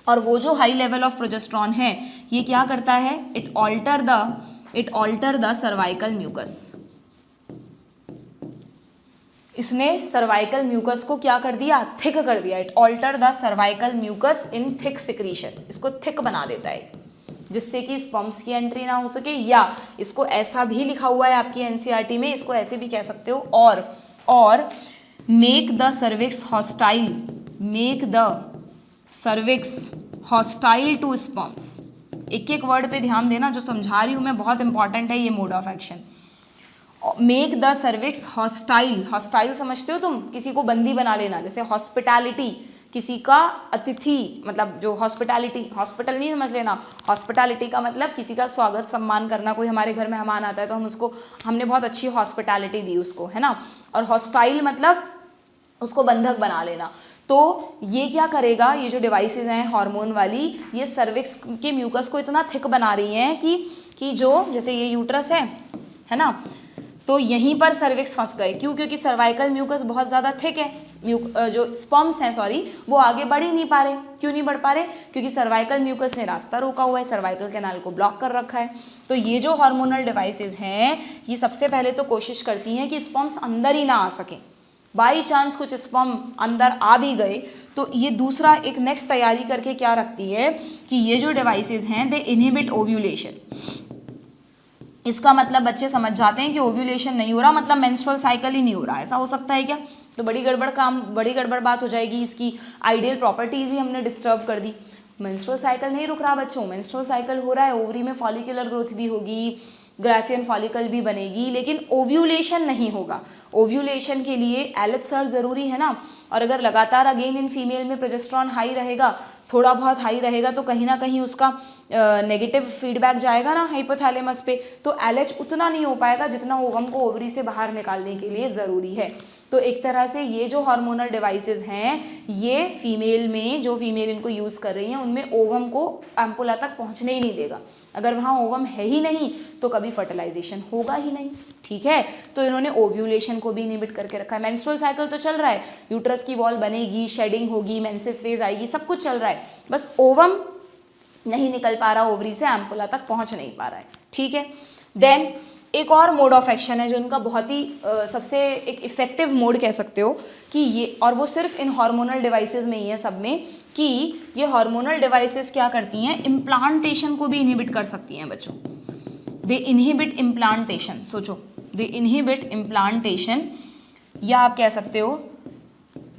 और वो जो हाई लेवल ऑफ प्रोजेस्टेरॉन है ये क्या करता है, it alter the cervical mucus. इसने सर्वाइकल म्यूकस को क्या कर दिया, थिक कर दिया। It alter the cervical mucus in thick secretion, इसको थिक बना देता है, जिससे कि स्पर्म्स की एंट्री ना हो सके। या इसको ऐसा भी लिखा हुआ है आपकी एनसीईआरटी में, इसको ऐसे भी कह सकते हो, और make the cervix hostile, make the cervix hostile to sperms. एक एक वर्ड पे ध्यान देना, जो समझा रही हूँ मैं बहुत इंपॉर्टेंट है ये mode of action. Make the cervix hostile, hostile समझते हो तुम, किसी को बंदी बना लेना। जैसे हॉस्पिटैलिटी, किसी का अतिथि, मतलब जो हॉस्पिटैलिटी, हॉस्पिटल नहीं समझ लेना, हॉस्पिटैलिटी का मतलब किसी का स्वागत सम्मान करना। कोई हमारे घर मेहमान आता है तो हमने बहुत अच्छी हॉस्पिटैलिटी दी उसको, है ना। और हॉस्टाइल मतलब उसको बंधक बना लेना। तो ये क्या करेगा, ये जो डिवाइसेस हैं हार्मोन वाली, ये सर्विक्स के म्यूकस को इतना थिक बना रही हैं कि जो जैसे ये यूट्रस है ना, तो यहीं पर सर्विक्स फंस गए। क्यों? क्योंकि सर्वाइकल म्यूकस बहुत ज़्यादा थिक है, जो स्पर्म्स हैं सॉरी वो आगे बढ़ ही नहीं पा रहे। क्यों नहीं बढ़ पा रहे? क्योंकि सर्वाइकल म्यूकस ने रास्ता रोका हुआ है, सर्वाइकल कैनाल को ब्लॉक कर रखा है। तो ये जो हार्मोनल डिवाइसेस हैं ये सबसे पहले तो कोशिश करती हैं कि स्पर्म्स अंदर ही ना आ सकें। बाई चांस कुछ स्पर्म अंदर आ भी गए तो ये दूसरा एक नेक्स्ट तैयारी करके क्या रखती है कि ये जो डिवाइसेस हैं दे इनहिबिट ओव्यूलेशन। इसका मतलब बच्चे समझ जाते हैं कि ओव्यूलेशन नहीं हो रहा मतलब मेंस्ट्रुअल साइकिल ही नहीं हो रहा। ऐसा हो सकता है क्या? तो बड़ी गड़बड़ बात हो जाएगी। इसकी आइडियल प्रॉपर्टीज ही हमने डिस्टर्ब कर दी। मेंस्ट्रुअल साइकिल नहीं रुक रहा बच्चों, मेंस्ट्रुअल साइकिल हो रहा है, ओवरी में फॉलिकुलर ग्रोथ भी होगी, ग्राफियन फॉलिकल भी बनेगी, लेकिन ओव्यूलेशन नहीं होगा। ओव्यूलेशन के लिए एलेक्सर ज़रूरी है ना, और अगर लगातार अगेन इन फीमेल में प्रोजेस्टेरॉन हाई रहेगा, थोड़ा बहुत हाई रहेगा तो कहीं ना कहीं उसका नेगेटिव फीडबैक जाएगा ना हाइपोथैलेमस पे, तो एलएच उतना नहीं हो पाएगा जितना ओवम को ओवरी से बाहर निकालने के लिए ज़रूरी है। तो एक तरह से ये जो हार्मोनल डिवाइसेस हैं ये फीमेल में, जो फीमेल इनको यूज़ कर रही हैं उनमें ओवम को एम्पुला तक पहुंचने ही नहीं देगा। अगर वहाँ ओवम है ही नहीं तो कभी फर्टिलाइजेशन होगा ही नहीं। ठीक है, तो इन्होंने ओव्यूलेशन को भी इनहिबिट करके रखा है। मेंस्ट्रुअल साइकिल तो चल रहा है, यूट्रस की वॉल बनेगी, शेडिंग होगी, मेंसेस फेज आएगी, सब कुछ चल रहा है, बस ओवम नहीं निकल पा रहा, ओवरी से एम्पुला तक पहुंच नहीं पा रहा है। ठीक है, देन एक और मोड ऑफ एक्शन है जो इनका बहुत ही सबसे एक इफेक्टिव मोड कह सकते हो कि ये, और वो सिर्फ इन हार्मोनल डिवाइसेस में ही है सब में, कि ये हार्मोनल डिवाइसेस क्या करती हैं, इम्प्लांटेशन को भी इनहिबिट कर सकती हैं बच्चों। दे इनहिबिट इम्प्लांटेशन, सोचो, दे इनहिबिट इम्प्लांटेशन, या आप कह सकते हो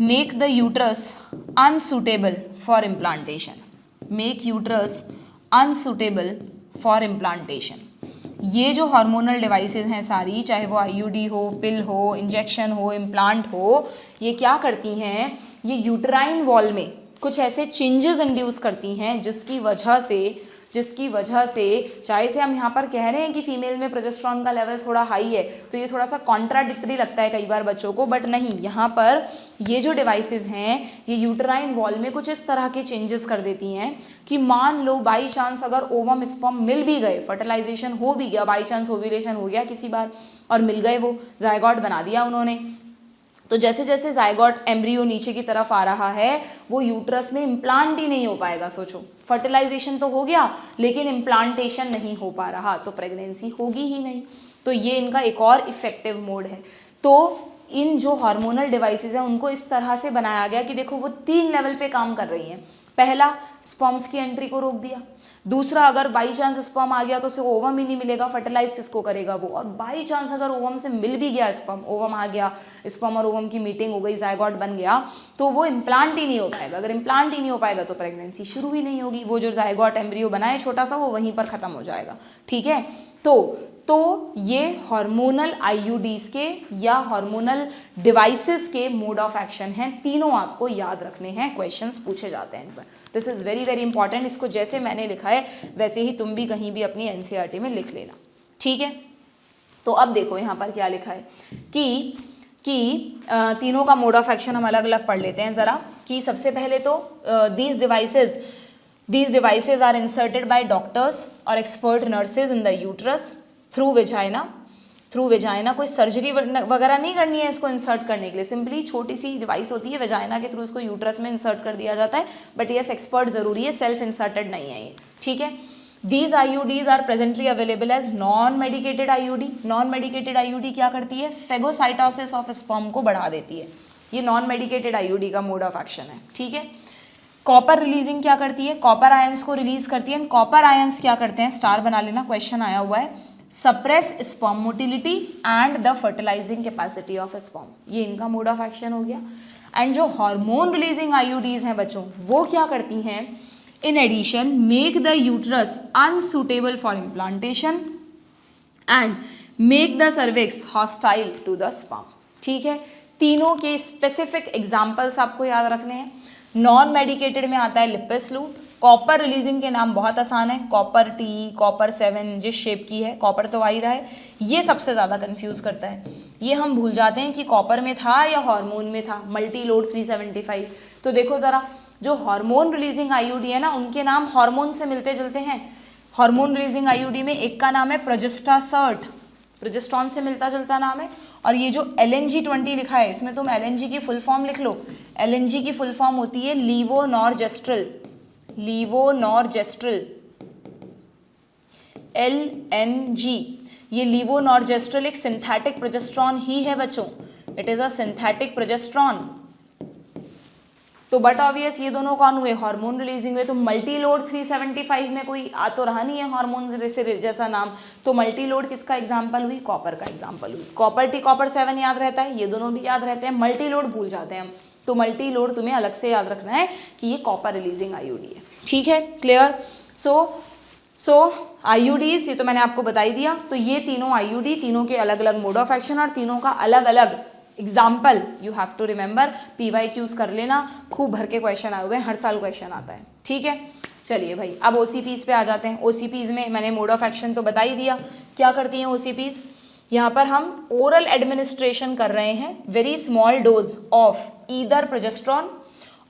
make the uterus unsuitable for implantation, make uterus unsuitable for implantation. ये जो हार्मोनल डिवाइसेस हैं सारी, चाहे वो आईयूडी हो, पिल हो, इंजेक्शन हो, इम्प्लांट हो, ये क्या करती हैं, ये यूट्राइन वॉल में कुछ ऐसे चेंजेस इंड्यूस करती हैं जिसकी वजह से चाहे से हम यहाँ पर कह रहे हैं कि फीमेल में प्रोजेस्टेरॉन का लेवल थोड़ा हाई है, तो ये थोड़ा सा कॉन्ट्राडिक्टरी लगता है कई बार बच्चों को, बट नहीं, यहाँ पर ये जो डिवाइसेस हैं ये यूट्राइन वॉल में कुछ इस तरह के चेंजेस कर देती हैं कि मान लो बाई चांस अगर ओवम स्पर्म मिल भी गए, फर्टिलाइजेशन हो भी गया, बाई चांस ओव्यूलेशन हो गया किसी बार और मिल गए, वो जायगॉट बना दिया उन्होंने, तो जैसे जैसे जायगॉट एम्ब्रियो नीचे की तरफ आ रहा है वो यूट्रस में इम्प्लांट ही नहीं हो पाएगा। सोचो, फर्टिलाइजेशन तो हो गया लेकिन इम्प्लांटेशन नहीं हो पा रहा, तो प्रेगनेंसी होगी ही नहीं। तो ये इनका एक और इफेक्टिव मोड है। तो इन जो हार्मोनल डिवाइसेस हैं उनको इस तरह से बनाया गया कि देखो वो 3 लेवल पे काम कर रही हैं। पहला, स्पर्म्स की एंट्री को रोक दिया। दूसरा, अगर बाई चांस स्पर्म आ गया तो उसे ओवम ही नहीं मिलेगा, फर्टिलाइज किसको करेगा वो। और बाई चांस अगर ओवम से मिल भी गया स्पर्म, ओवम आ गया, स्पर्म और ओवम की मीटिंग हो गई, जायगॉट बन गया, तो वो इम्प्लांट ही नहीं हो पाएगा। अगर इम्प्लांट ही नहीं हो पाएगा तो प्रेगनेंसी शुरू ही नहीं होगी। वो जो जायगॉट एम्ब्रियो बना है छोटा सा, वो वहीं पर खत्म हो जाएगा। ठीक है, तो ये हार्मोनल आईयूडीज के या हार्मोनल डिवाइसेस के मोड ऑफ एक्शन हैं। तीनों आपको याद रखने हैं, क्वेश्चंस पूछे जाते हैं इन पर। This is very very important. इसको जैसे मैंने लिखा है वैसे ही तुम भी कहीं भी अपनी एनसीईआरटी में लिख लेना। ठीक है, तो अब देखो यहाँ पर क्या लिखा है कि तीनों का मोड ऑफ एक्शन हम अलग अलग पढ़ लेते हैं ज़रा। कि सबसे पहले तो these devices are inserted by doctors और expert nurses in the uterus through vagina. कोई सर्जरी वगैरह नहीं करनी है इसको इंसर्ट करने के लिए, सिंपली छोटी सी डिवाइस होती है, वेजाइना के थ्रू इसको यूट्रस में इंसर्ट कर दिया जाता है। बट यस, एक्सपर्ट जरूरी है, सेल्फ इंसर्टेड नहीं है ये। ठीक है, these IUDs are presently available as non medicated IUD. Non medicated IUD क्या करती है, फेगोसाइटोसिस ऑफ स्पर्म को बढ़ा देती है। ये नॉन मेडिकेटेड आईयूडी का मोड ऑफ एक्शन है। ठीक है, कॉपर रिलीजिंग क्या करती है, कॉपर आयंस को रिलीज करती है। कॉपर आयंस क्या करते हैं, स्टार बना लेना, क्वेश्चन आया हुआ है, suppress sperm motility and the fertilising capacity of sperm. ये इनका मोड ऑफ एक्शन हो गया। एंड जो हार्मोन रिलीजिंग आईयूडीज हैं बच्चों, वो क्या करती हैं, in addition make the uterus unsuitable for implantation and make the cervix hostile to the sperm. ठीक है, तीनों के स्पेसिफिक एग्जाम्पल्स आपको याद रखने हैं। नॉन मेडिकेटेड में आता है लिपिस लूप। कॉपर रिलीजिंग के नाम बहुत आसान है, कॉपर टी, कॉपर 7 जिस शेप की है, कॉपर तो आ ही रहा है, ये सबसे ज़्यादा कंफ्यूज करता है। ये हम भूल जाते हैं कि कॉपर में था या हार्मोन में था। मल्टी लोड 375, तो देखो ज़रा, जो हार्मोन रिलीजिंग आईयूडी है ना, उनके नाम हार्मोन से मिलते जुलते हैं। हार्मोन रिलीजिंग आईयूडी में एक का नाम है प्रोजेस्टासर्ट, प्रोजेस्ट्रॉन से मिलता जुलता नाम है। और ये जो LNG-20 लिखा है इसमें तुम LNG की फुल फॉर्म लिख लो। LNG की फुल फॉर्म होती है लीवोनॉर्जेस्ट्रल, लीवोनॉर्जेस्ट्रल, LNG। ये लीवोनॉर्जेस्ट्रल एक सिंथेटिक प्रोजेस्ट्रॉन ही है बच्चों, it is a synthetic progesterone. तो बट ऑब्वियस ये दोनों कौन हुए, हार्मोन रिलीजिंग हुए। तो मल्टीलोड 375 में कोई आ तो रहा नहीं है हार्मोन से जैसा नाम, तो मल्टीलोड किसका एग्जाम्पल हुई, कॉपर का एग्जाम्पल हुई। कॉपर टी कॉपर 7 याद रहता है, ये दोनों भी याद रहते हैं, मल्टीलोड भूल जाते हैं हम। तो मल्टीलोड तुम्हें अलग से याद रखना है कि ये कॉपर रिलीजिंग आईयूडी है, ठीक है, क्लियर। सो आईयूडीज ये तो मैंने आपको बता ही दिया। तो ये तीनों आईयूडी, तीनों के अलग अलग मोड ऑफ एक्शन और तीनों का अलग अलग example you have to remember. PYQs कर लेना, खूब भर के क्वेश्चन आए हुए हैं, हर साल क्वेश्चन आता है, ठीक है। चलिए भाई अब OCPs पे आ जाते हैं। OCPs में मैंने मोड ऑफ एक्शन तो बता ही दिया, क्या करती हैं OCPs। यहाँ पर हम ओरल एडमिनिस्ट्रेशन कर रहे हैं, very small dose of either progesterone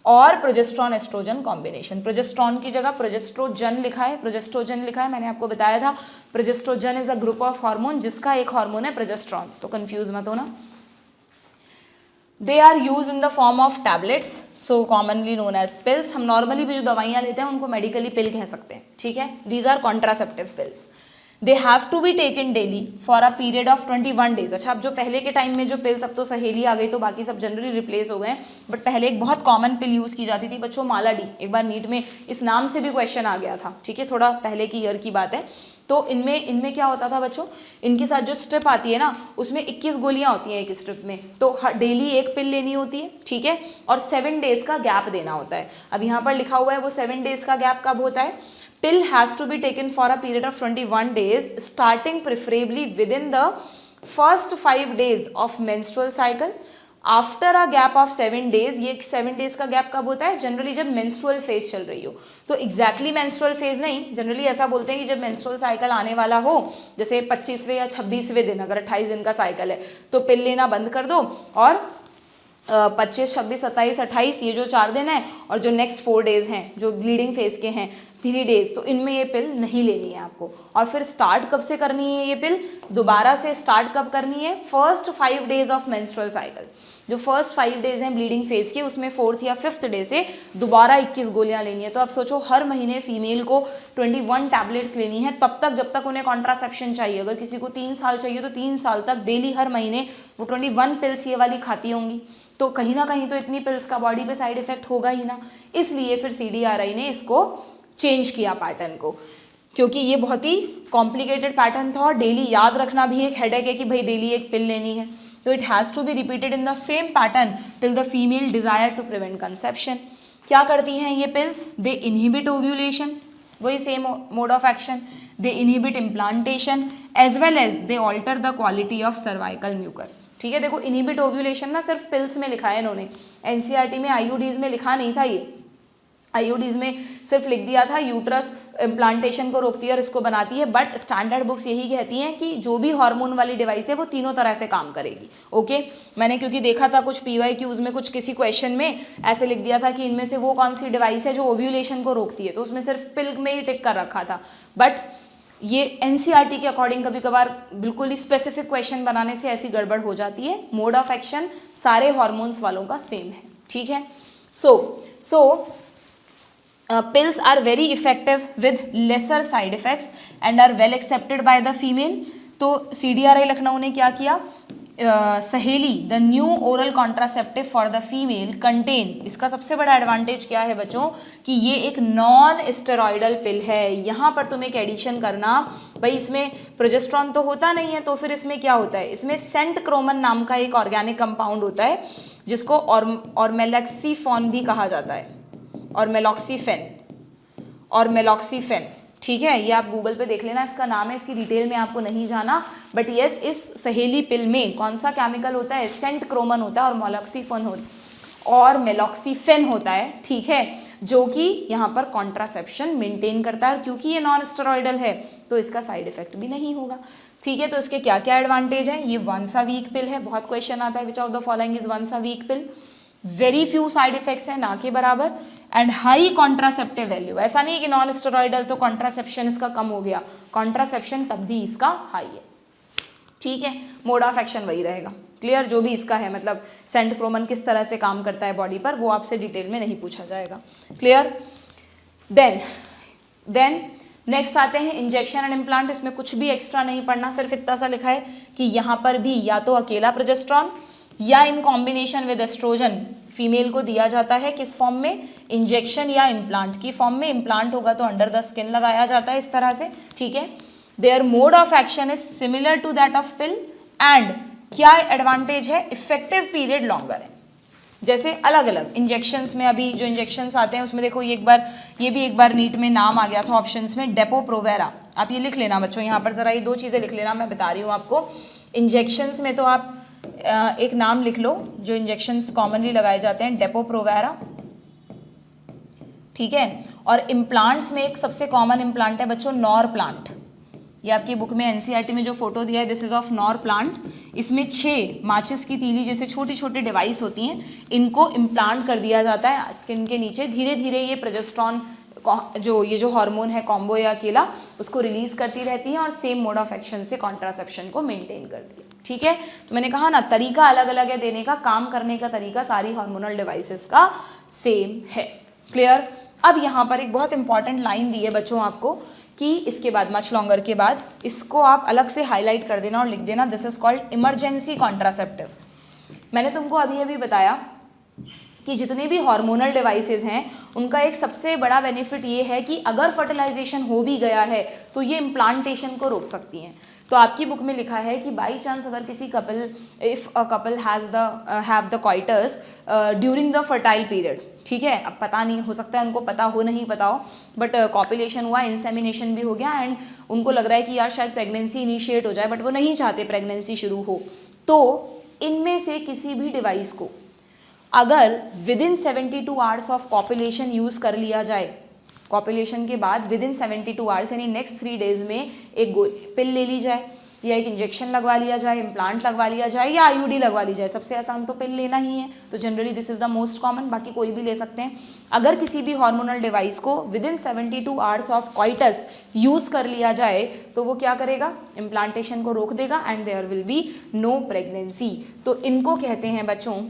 और प्रोजेस्ट्रॉन एस्ट्रोजन कॉम्बिनेशन। प्रोजेस्ट्रॉन की जगह प्रोजेस्ट्रोजन लिखा है, प्रोजेस्ट्रोजन लिखा है, मैंने आपको बताया था। Progestogen is a group of hormone जिसका एक हार्मोन है प्रोजेस्ट्रॉन, तो कंफ्यूज मत होना। They are use in the form of tablets, so commonly known as pills. हम नॉर्मली भी जो दवाइयाँ लेते हैं उनको मेडिकली पिल कह सकते हैं, ठीक है। These are contraceptive pills. They have to be taken daily for a period of 21 days. अच्छा, अब जो पहले के टाइम में जो पिल्स, अब तो सहेली आ गई तो बाकी सब जनरली रिप्लेस हो गए, बट पहले एक बहुत कॉमन पिल यूज़ की जाती थी बच्चों, माला डी। एक बार नीट में इस नाम से भी क्वेश्चन आ गया था, ठीक है, थोड़ा पहले की ईयर की बात है। तो इनमें क्या होता था बच्चों, इनके साथ जो स्ट्रिप आती है ना उसमें 21 गोलियां होती हैं एक स्ट्रिप में, तो डेली एक पिल लेनी होती है, ठीक है, और 7 डेज का गैप देना होता है। अब यहाँ पर लिखा हुआ है वो 7 डेज का गैप कब होता है, pill has to be taken for a period of 21 days starting preferably within the first 5 days of menstrual cycle after a gap of 7 days. ये 7 डेज का गैप कब होता है, जनरली जब मेंस्ट्रुअल फेज चल रही हो। तो एग्जैक्टली मेंस्ट्रुअल फेज नहीं, जनरली ऐसा बोलते हैं कि जब मेंस्ट्रुअल साइकिल आने वाला हो, जैसे 25वें या 26वें दिन, अगर 28 दिन का साइकिल है तो पिल लेना बंद कर दो, और 25, 26, 27, 28 ये जो 4 दिन है, और जो नेक्स्ट 4 डेज हैं जो ब्लीडिंग फेज के हैं 3 डेज, तो इनमें ये पिल नहीं लेनी है आपको। और फिर स्टार्ट कब से करनी है ये पिल, दोबारा से स्टार्ट कब करनी है, first 5 days of menstrual cycle. जो फर्स्ट 5 डेज हैं ब्लीडिंग फेज के, उसमें 4th या 5th डे से दोबारा 21 गोलियां लेनी है। तो आप सोचो हर महीने फीमेल को 21 टैबलेट्स लेनी है, तब तक जब तक उन्हें कॉन्ट्रासेप्शन चाहिए। अगर किसी को 3 साल चाहिए तो 3 साल तक डेली हर महीने वो 21 पिल्स ये वाली खाती होंगी। तो कहीं ना कहीं तो इतनी पिल्स का बॉडी पे साइड इफेक्ट होगा ही ना, इसलिए फिर CDRI ने इसको चेंज किया पैटर्न को, क्योंकि ये बहुत ही कॉम्प्लिकेटेड पैटर्न था और डेली याद रखना भी एक हेडेक है कि भाई डेली एक पिल लेनी है। तो it has to be repeated in the same pattern till the female desire to prevent conception. क्या करती हैं ये पिल्स, दे इनहिबिट ओव्यूलेशन, वही same mode of action, they inhibit implantation as well as they alter the quality of cervical mucus. ठीक है, देखो inhibit ovulation ना सिर्फ पिल्स में लिखा है इन्होंने, NCERT में आईयूडीज में लिखा नहीं था। ये आईयूडीज में सिर्फ लिख दिया था यूट्रस इम्प्लांटेशन को रोकती है और इसको बनाती है, बट स्टैंडर्ड बुक्स यही कहती हैं कि जो भी हार्मोन वाली डिवाइस है वो तीनों तरह से काम करेगी। ओके, मैंने क्योंकि देखा था कुछ PYQs में कुछ किसी क्वेश्चन में ऐसे लिख दिया था कि इनमें से वो कौन सी डिवाइस है जो ओव्यूलेशन को रोकती है, तो उसमें सिर्फ पिल में ही टिक कर रखा था। बट ये NCERT के अकॉर्डिंग कभी कभार बिल्कुल ही स्पेसिफिक क्वेश्चन बनाने से ऐसी गड़बड़ हो जाती है। मोड ऑफ एक्शन सारे हॉर्मोन्स वालों का सेम है, ठीक है। सो pills are very effective with lesser side effects and are well accepted by the female। तो CDRI लखनऊ ने क्या किया, सहेली the new oral contraceptive for the female contain, इसका सबसे बड़ा एडवांटेज क्या है बच्चों कि ये एक नॉन स्टेरॉइडल पिल है। यहाँ पर तुम एक एडिशन करना, भाई इसमें प्रोजेस्ट्रॉन तो होता नहीं है, तो फिर इसमें क्या होता है, इसमें सेंट क्रोमन नाम का एक ऑर्गेनिक कंपाउंड होता है जिसको ऑर्मेलॉक्सीफॉन भी कहा जाता है, और मेलॉक्सीफेन, ठीक है। ये आप गूगल पे देख लेना, इसका नाम है, इसकी डिटेल में आपको नहीं जाना, बट यस इस सहेली पिल में कौन सा केमिकल होता है, सेंट क्रोमन होता है और मेलॉक्सीफेन होता है, ठीक है, जो कि यहाँ पर कॉन्ट्रासेप्शन मेंटेन करता है। क्योंकि ये नॉन स्टेरॉइडल है तो इसका साइड इफेक्ट भी नहीं होगा, ठीक है। तो इसके क्या क्या एडवांटेज है, ये वंस अ वीक पिल है, बहुत क्वेश्चन आता है which of the following is once a week pill, very few side effects है, ना के बराबर, एंड हाई कॉन्ट्रासेप्टिव वैल्यू। ऐसा नहीं है कि नॉन स्टेरॉइडल तो कॉन्ट्रासेप्शन इसका कम हो गया, कॉन्ट्रासेप्शन तब भी इसका हाई है, ठीक है, मोड ऑफ एक्शन वही रहेगा। क्लियर, जो भी इसका है मतलब सेंटक्रोमन किस तरह से काम करता है बॉडी पर, वो आपसे डिटेल में नहीं पूछा जाएगा। क्लियर। देन नेक्स्ट आते हैं इंजेक्शन एंड इम्प्लांट। इसमें कुछ भी एक्स्ट्रा नहीं पढ़ना, सिर्फ इतना सा लिखा है कि यहाँ पर भी या तो अकेला प्रोजेस्टेरॉन या in combination with estrogen female को दिया जाता है। किस फॉर्म में? इंजेक्शन या इम्प्लांट की फॉर्म में। इम्प्लांट होगा तो अंडर द स्किन लगाया जाता है इस तरह से। ठीक है, their mode of action is similar to that of pill and क्या एडवांटेज है? इफेक्टिव पीरियड लॉन्गर है। जैसे अलग अलग इंजेक्शंस में, अभी जो इंजेक्शंस आते हैं उसमें देखो, ये भी एक बार नीट में नाम आ गया था ऑप्शंस में, डेपो प्रोवेरा। आप ये लिख लेना बच्चों, यहाँ पर जरा ये दो चीज़ें लिख लेना, मैं बता रही हूँ आपको। इंजेक्शंस में तो आप एक नाम लिख लो जो इंजेक्शंस कॉमनली लगाए जाते हैं, डेपो प्रोवेरा। ठीक है, और इम्प्लांट्स में एक सबसे कॉमन इम्प्लांट है बच्चों नॉर प्लांट। ये आपकी बुक में एनसीईआरटी में जो फोटो दिया है, this is of nor plant. इसमें 6 माचिस की तीली जैसे छोटी छोटी डिवाइस होती हैं, इनको इम्प्लांट कर दिया जाता है स्किन के नीचे। धीरे धीरे ये प्रोजेस्टेरॉन जो हार्मोन है कॉम्बो या अकेला, उसको रिलीज करती रहती है और सेम मोड ऑफ एक्शन से कॉन्ट्रासेप्शन को मेंटेन करती है। ठीक है, तो मैंने कहा ना तरीका अलग अलग है देने का, काम करने का तरीका सारी हार्मोनल डिवाइसेस का सेम है। क्लियर। अब यहाँ पर एक बहुत इंपॉर्टेंट लाइन दी है बच्चों आपको कि इसके बाद मच लॉन्गर के बाद इसको आप अलग से हाईलाइट कर देना और लिख देना, this is called emergency contraceptive. मैंने तुमको अभी अभी बताया कि जितने भी हार्मोनल डिवाइसेस हैं उनका एक सबसे बड़ा बेनिफिट ये है कि अगर फर्टिलाइजेशन हो भी गया है तो ये इम्प्लांटेशन को रोक सकती हैं। तो आपकी बुक में लिखा है कि बाई चांस अगर किसी couple, if a couple have the coitus during the fertile period, ठीक है, अब पता नहीं, हो सकता है उनको पता हो नहीं पता हो, बट कॉपुलेशन हुआ, इंसेमिनेशन भी हो गया एंड उनको लग रहा है कि यार शायद प्रेगनेंसी इनिशिएट हो जाए, बट वो नहीं चाहते प्रेगनेंसी शुरू हो, तो इनमें से किसी भी डिवाइस को अगर with in 72 hours of copulation use कर लिया जाए, कॉपुलेशन के बाद विद इन 72 आवर्स यानी नेक्स्ट 3 डेज में एक पिल ले ली जाए या एक इंजेक्शन लगवा लिया जाए, इम्प्लांट लगवा लिया जाए या आईयूडी लगवा ली जाए। सबसे आसान तो पिल लेना ही है, तो generally this is the most common, बाकी कोई भी ले सकते हैं। अगर किसी भी हार्मोनल डिवाइस को within 72 hours of coitus use कर लिया जाए तो वो क्या करेगा? इम्प्लांटेशन को रोक देगा and there will be no pregnancy. तो इनको कहते हैं बच्चों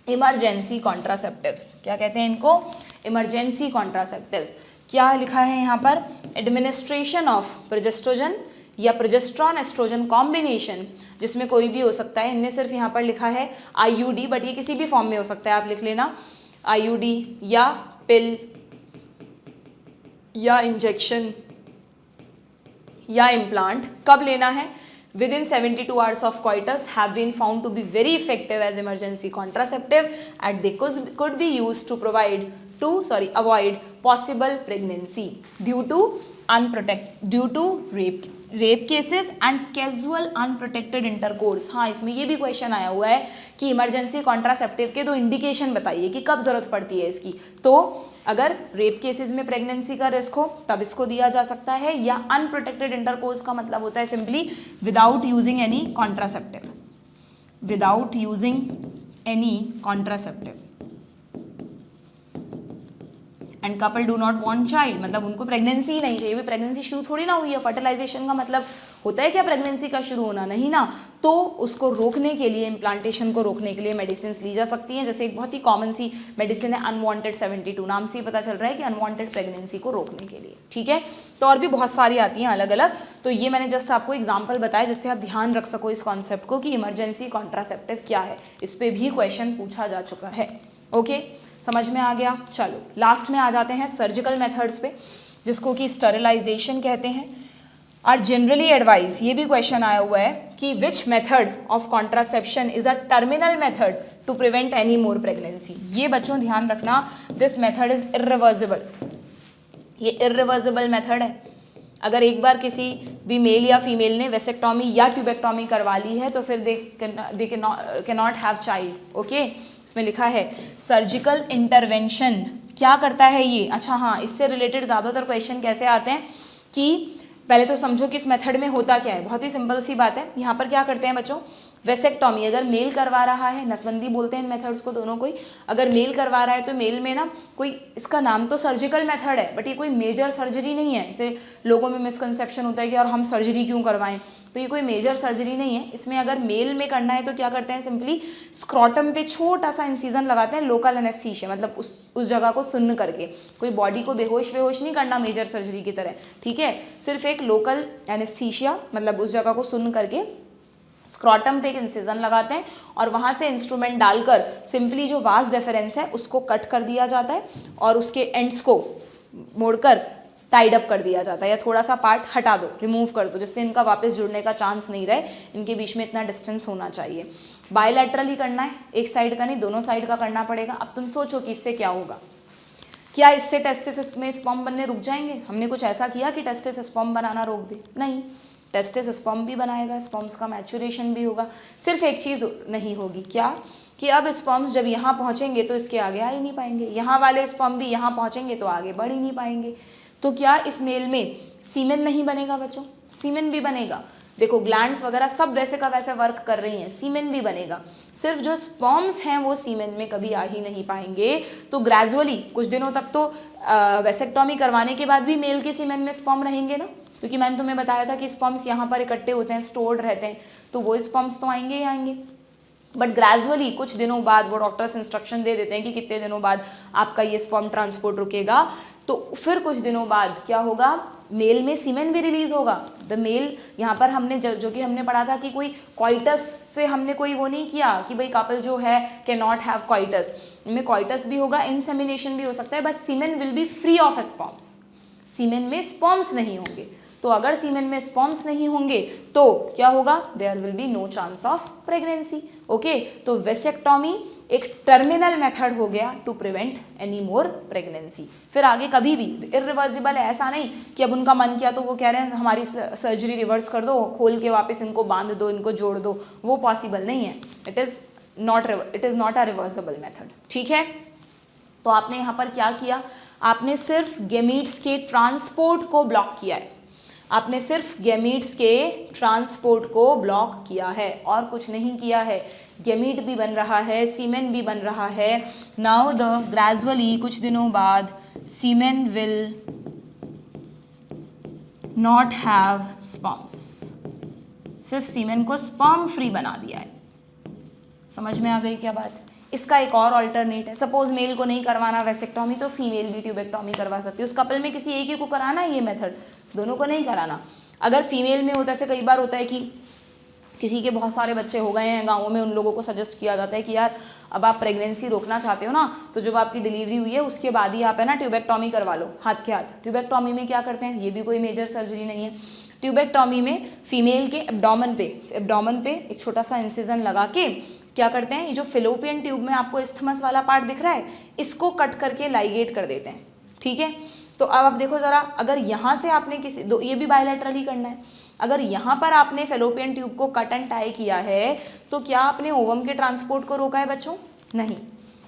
इमरजेंसी कॉन्ट्रासेप्टिव्स। क्या कहते हैं इनको? Emergency contraceptives. क्या लिखा है यहाँ पर? एडमिनिस्ट्रेशन ऑफ प्रोजेस्ट्रोजन या प्रोजेस्ट्रॉन एस्ट्रोजन कॉम्बिनेशन, जिसमें कोई भी हो सकता है। इनने सिर्फ यहाँ पर लिखा है आईयूडी, बट ये किसी भी फॉर्म में हो सकता है, आप लिख लेना आईयूडी या पिल या इंजेक्शन या इम्प्लांट। कब लेना है? within 72 hours of coitus have been found to be very effective as emergency contraceptive and they could be used to avoid possible pregnancy due to rape cases and casual unprotected intercourse। हाँ, इसमें ये भी question आया हुआ है कि emergency contraceptive के 2 indication बताइए कि कब ज़रूरत पड़ती है इसकी। तो अगर रेप केसेस में प्रेगनेंसी का रिस्क हो तब इसको दिया जा सकता है, या अनप्रोटेक्टेड इंटरकोर्स का मतलब होता है simply without using any contraceptive, without using any contraceptive and couple do not want child, मतलब उनको प्रेगनेंसी ही नहीं चाहिए। भी प्रेगनेंसी शुरू थोड़ी ना हुई है, फर्टिलाइजेशन का मतलब होता है क्या प्रेगनेंसी का शुरू होना? नहीं ना। तो उसको रोकने के लिए, इम्प्लांटेशन को रोकने के लिए मेडिसिन ली जा सकती हैं। जैसे एक बहुत ही कॉमन सी मेडिसिन है अनवांटेड 72, नाम से ही पता चल रहा है कि अनवांटेड प्रेगनेंसी को रोकने के लिए। ठीक है, तो और भी बहुत सारी आती हैं अलग अलग, तो ये मैंने जस्ट आपको एग्जाम्पल बताया जिससे आप ध्यान रख सको इस कॉन्सेप्ट को कि इमरजेंसी कॉन्ट्रासेप्टिव क्या है। इस पर भी क्वेश्चन पूछा जा चुका है। ओके, समझ में आ गया? चलो लास्ट में आ जाते हैं सर्जिकल मेथड्स पे, जिसको कि स्टरलाइजेशन कहते हैं। और जनरली एडवाइस, ये भी क्वेश्चन आया हुआ है कि which method of contraception is a terminal method to prevent any more pregnancy. ये बच्चों ध्यान रखना, दिस मेथड इज इर्रिवर्सिबल। ये इर्रिवर्सिबल मेथड है। अगर एक बार किसी भी मेल या फीमेल ने वेसेक्टॉमी या ट्यूबेक्टॉमी करवा ली है तो फिर they can not have child. Okay, इसमें लिखा है सर्जिकल इंटरवेंशन क्या करता है ये। अच्छा हाँ, इससे रिलेटेड ज़्यादातर क्वेश्चन कैसे आते हैं कि पहले तो समझो कि इस मेथड में होता क्या है। बहुत ही सिंपल सी बात है। यहाँ पर क्या करते हैं बच्चों, वेसेक्टॉमी अगर मेल करवा रहा है, नसबंदी बोलते हैं इन मेथड्स को दोनों कोई, अगर मेल करवा रहा है तो मेल में ना कोई, इसका नाम तो सर्जिकल मेथड है बट ये कोई मेजर सर्जरी नहीं है। जैसे लोगों में मिसकंसेप्शन होता है कि और हम सर्जरी क्यों करवाएं, तो ये कोई मेजर सर्जरी नहीं है। इसमें अगर मेल में करना है तो क्या करते हैं, सिंपली स्क्रॉटम पे छोटा सा इंसिजन लगाते हैं, लोकल एनेस्थीसिया, मतलब उस जगह को सुन्न करके, कोई बॉडी को बेहोश वेहोश नहीं करना मेजर सर्जरी की तरह, ठीक है, सिर्फ एक लोकल एनेस्थीसिया, मतलब उस जगह को सुन्न करके स्क्रॉटम पे एक इंसिजन लगाते हैं और वहाँ से इंस्ट्रूमेंट डालकर सिंपली जो वास डेफरेंस है उसको कट कर दिया जाता है और उसके एंड्स को मोड़कर टाइड अप कर दिया जाता है, या थोड़ा सा पार्ट हटा दो, रिमूव कर दो, जिससे इनका वापस जुड़ने का चांस नहीं रहे, इनके बीच में इतना डिस्टेंस होना चाहिए। बायलैटरली करना है, एक साइड का नहीं दोनों साइड का करना पड़ेगा। अब तुम सोचो कि इससे क्या होगा, क्या इससे टेस्टिस में स्पर्म बनने रुक जाएंगे? हमने कुछ ऐसा किया कि टेस्टिस स्पर्म बनाना रोक दे? नहीं, टेस्टिस स्पर्म भी बनाएगा, स्पर्म्स का मैचुरेशन भी होगा। सिर्फ एक चीज़ नहीं होगी, क्या कि अब स्पर्म्स जब यहाँ पहुँचेंगे तो इसके आगे आ ही नहीं पाएंगे, यहाँ वाले स्पर्म भी यहाँ पहुँचेंगे तो आगे बढ़ ही नहीं पाएंगे। तो क्या इस मेल में सीमेन नहीं बनेगा बच्चों? सीमेन भी बनेगा। देखो ग्लैंड्स वगैरह सब वैसे का वैसे वर्क कर रही हैं, सीमेन भी बनेगा, सिर्फ जो स्पर्म्स हैं वो सीमेन में कभी आ ही नहीं पाएंगे। तो ग्रेजुअली कुछ दिनों तक तो वेसेक्टॉमी करवाने के बाद भी मेल के सीमेन में स्पर्म रहेंगे ना, क्योंकि मैंने तुम्हें बताया था कि स्पर्म्स यहाँ पर इकट्ठे होते हैं, स्टोर्ड रहते हैं, तो वो स्पर्म्स तो आएंगे ही आएंगे। बट ग्रेजुअली कुछ दिनों बाद वो डॉक्टर्स इंस्ट्रक्शन दे देते हैं कि कितने दिनों बाद आपका ये स्पर्म ट्रांसपोर्ट रुकेगा, तो फिर कुछ दिनों बाद क्या होगा, मेल में सीमेन भी रिलीज होगा। द मेल यहाँ पर हमने जो कि हमने पढ़ा था कि कोई कॉइटस से हमने कोई वो नहीं किया कि भाई कपल जो है कैन नॉट हैव कॉइटस, इनमें कॉइटस भी होगा, इंसेमिनेशन भी हो सकता है, बस semen will be free of sperms, semen में स्पर्म्स नहीं होंगे। तो अगर सीमेन में स्पर्म्स नहीं होंगे तो क्या होगा, there will be no chance of pregnancy. Okay, तो वेसेक्टॉमी एक टर्मिनल मेथड हो गया to prevent any more pregnancy. फिर आगे कभी भी इरिवर्सिबल है, ऐसा नहीं कि अब उनका मन किया तो वो कह रहे हैं हमारी सर्जरी रिवर्स कर दो, खोल के वापस इनको बांध दो, इनको जोड़ दो, वो पॉसिबल नहीं है। It is not a reversible method, ठीक है। तो आपने यहाँ पर क्या किया, आपने सिर्फ गेमीट्स के ट्रांसपोर्ट को ब्लॉक किया है, आपने सिर्फ गेमीट्स के ट्रांसपोर्ट को ब्लॉक किया है और कुछ नहीं किया है। गेमीट भी बन रहा है, सीमेन भी बन रहा है। नाउ द ग्रेजुअली कुछ दिनों बाद सीमेन विल नॉट हैव स्पर्म्स, सिर्फ सीमेन को स्पर्म फ्री बना दिया है। समझ में आ गई क्या बात? इसका एक और अल्टरनेट है, सपोज मेल को नहीं करवाना वेसेक्टॉमी तो फीमेल भी ट्यूबेक्टॉमी करवा सकती है। उस कपल में किसी एक ही को कराना है ये मेथड, दोनों को नहीं कराना। अगर फीमेल में होता है, कई बार होता है कि किसी के बहुत सारे बच्चे हो गए हैं गाँवों में, उन लोगों को सजेस्ट किया जाता है कि यार अब आप प्रेगनेंसी रोकना चाहते हो ना, तो जब आपकी डिलीवरी हुई है उसके बाद ही आप है ना ट्यूबेक्टॉमी करवा लो हाथ के हाथ। ट्यूबेक्टॉमी में क्या करते हैं, ये भी कोई मेजर सर्जरी नहीं है। ट्यूबेक्टॉमी में फीमेल के एब्डोमेन पे एक छोटा सा इंसिजन लगा के क्या करते हैं, ये जो फिलोपियन ट्यूब में आपको इस्थमस वाला पार्ट दिख रहा है, इसको कट करके लाइगेट कर देते हैं, ठीक है। तो अब आप देखो ज़रा, अगर यहाँ से आपने ये भी बायलैटरली करना है, अगर यहाँ पर आपने फेलोपियन ट्यूब को कट एंड टाई किया है तो क्या आपने ओवम के ट्रांसपोर्ट को रोका है बच्चों? नहीं,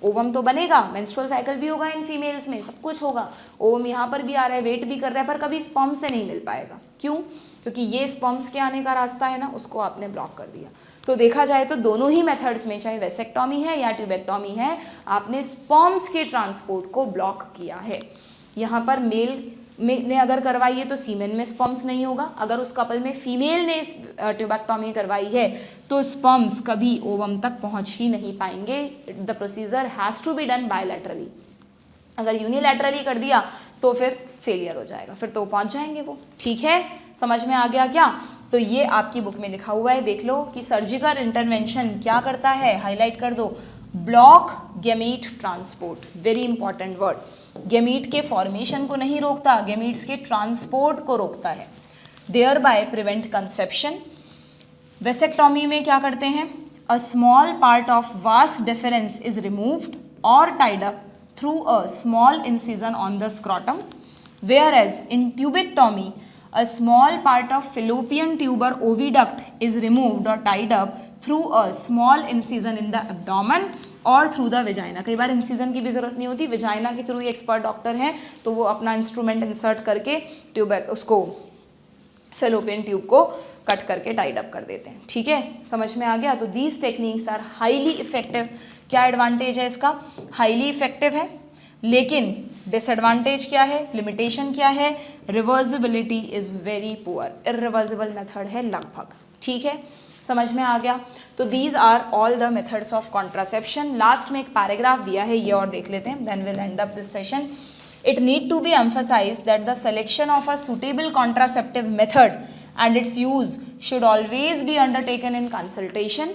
ओवम तो बनेगा, मेंस्ट्रुअल साइकिल भी होगा इन फीमेल्स में, सब कुछ होगा, ओवम यहाँ पर भी आ रहा है, वेट भी कर रहा है, पर कभी स्पर्म से नहीं मिल पाएगा। क्यों? क्योंकि ये स्पर्म्स के आने का रास्ता है ना, उसको आपने ब्लॉक कर दिया। तो देखा जाए तो दोनों ही मेथड्स में, चाहे वेसेक्टॉमी है या ट्यूबेक्टॉमी है, आपने स्पर्म्स के ट्रांसपोर्ट को ब्लॉक किया है। यहाँ पर मेल ने अगर करवाई है तो सीमेन में स्पर्म्स नहीं होगा, अगर उस कपल में फीमेल ने ट्यूबेक्टॉमी करवाई है तो स्पर्म्स कभी ओवम तक पहुँच ही नहीं पाएंगे। The procedure has to be done bilaterally. अगर यूनिलैटरली कर दिया तो फिर फेलियर हो जाएगा, फिर तो पहुँच जाएंगे वो, ठीक है। समझ में आ गया क्या? तो ये आपकी बुक में लिखा हुआ है, देख लो कि सर्जिकल इंटरवेंशन क्या करता है, हाईलाइट कर दो, block gamete transport, very important word. Gamete के फॉर्मेशन को नहीं रोकता, गैमीट्स के ट्रांसपोर्ट को रोकता है, thereby prevent conception. Vasectomy में क्या करते हैं, a small part of vas deferens is removed और tied up through a small incision on the scrotum, whereas in tubectomy a small part of fallopian tube or oviduct is removed or tied up through a small incision in the abdomen और through the vagina. कई बार incision की भी जरूरत नहीं होती, vagina के through ही expert doctor हैं तो वो अपना इंस्ट्रूमेंट इंसर्ट करके उसको फेलोपियन ट्यूब को कट करके टाइड अप कर देते हैं, ठीक है, समझ में आ गया। तो these techniques are highly effective. क्या एडवांटेज है इसका? हाईली इफेक्टिव है, लेकिन डिसएडवांटेज क्या है, लिमिटेशन क्या है? Reversibility is very poor, irreversible method है लगभग, ठीक है, समझ में आ गया। तो these are all the methods of contraception. Last में एक पैराग्राफ दिया है, ये और देख लेते हैं, then will end up this session. It need to be emphasized that the selection of a suitable contraceptive method and its use should always be undertaken in consultation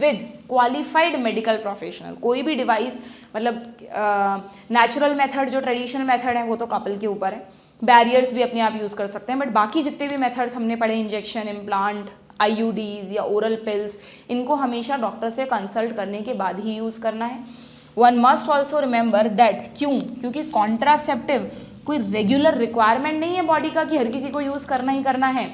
with qualified medical professional। कोई भी device मतलब natural method जो traditional method है वो तो couple के ऊपर है, बैरियर्स भी अपने आप यूज़ कर सकते हैं, बट बाकी जितने भी मेथड्स हमने पढ़े, इंजेक्शन, इम्प्लांट, IUDs या ओरल पिल्स, इनको हमेशा डॉक्टर से कंसल्ट करने के बाद ही यूज़ करना है। One must also remember that, क्योंकि कॉन्ट्रासेप्टिव कोई रेगुलर रिक्वायरमेंट नहीं है बॉडी का कि हर किसी को यूज़ करना ही करना है।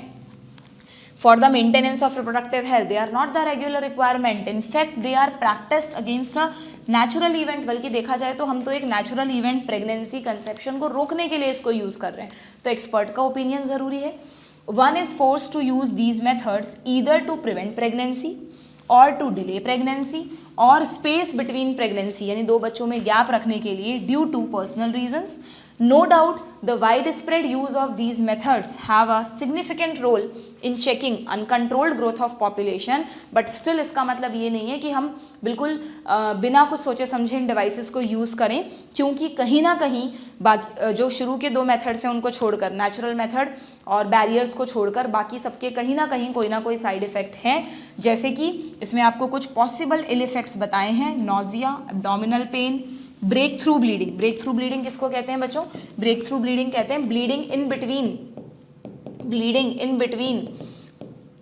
For the maintenance of reproductive health they are not the regular requirement, in fact they are practised against a natural event. बल्कि देखा जाए तो हम तो एक नेचुरल इवेंट, प्रेगनेंसी, कंसेप्शन को रोकने के लिए इसको यूज़ कर रहे हैं, तो एक्सपर्ट का ओपिनियन ज़रूरी है। One is force to use these methods either to prevent pregnancy और टू डिले प्रेगनेंसी और स्पेस बिटवीन प्रेगनेंसी, यानी दो बच्चों में गैप रखने के लिए, due to personal reasons. No doubt the widespread use of these methods have a significant role in checking uncontrolled growth of population, but still इसका मतलब ये नहीं है कि हम बिल्कुल बिना कुछ सोचे समझे इन डिवाइसेस को यूज़ करें, क्योंकि कहीं ना कहीं बाकी जो शुरू के दो मेथड्स हैं उनको छोड़कर, नेचुरल मेथड और बैरियर्स को छोड़कर, बाकी सबके कहीं ना कोई साइड इफ़ेक्ट हैं। जैसे कि इसमें आपको कुछ पॉसिबल इल इफेक्ट्स बताए हैं, nausea, abdominal pain, break through bleeding. Break through bleeding किसको कहते हैं बच्चों? ब्रेक थ्रू ब्लीडिंग कहते हैं bleeding in between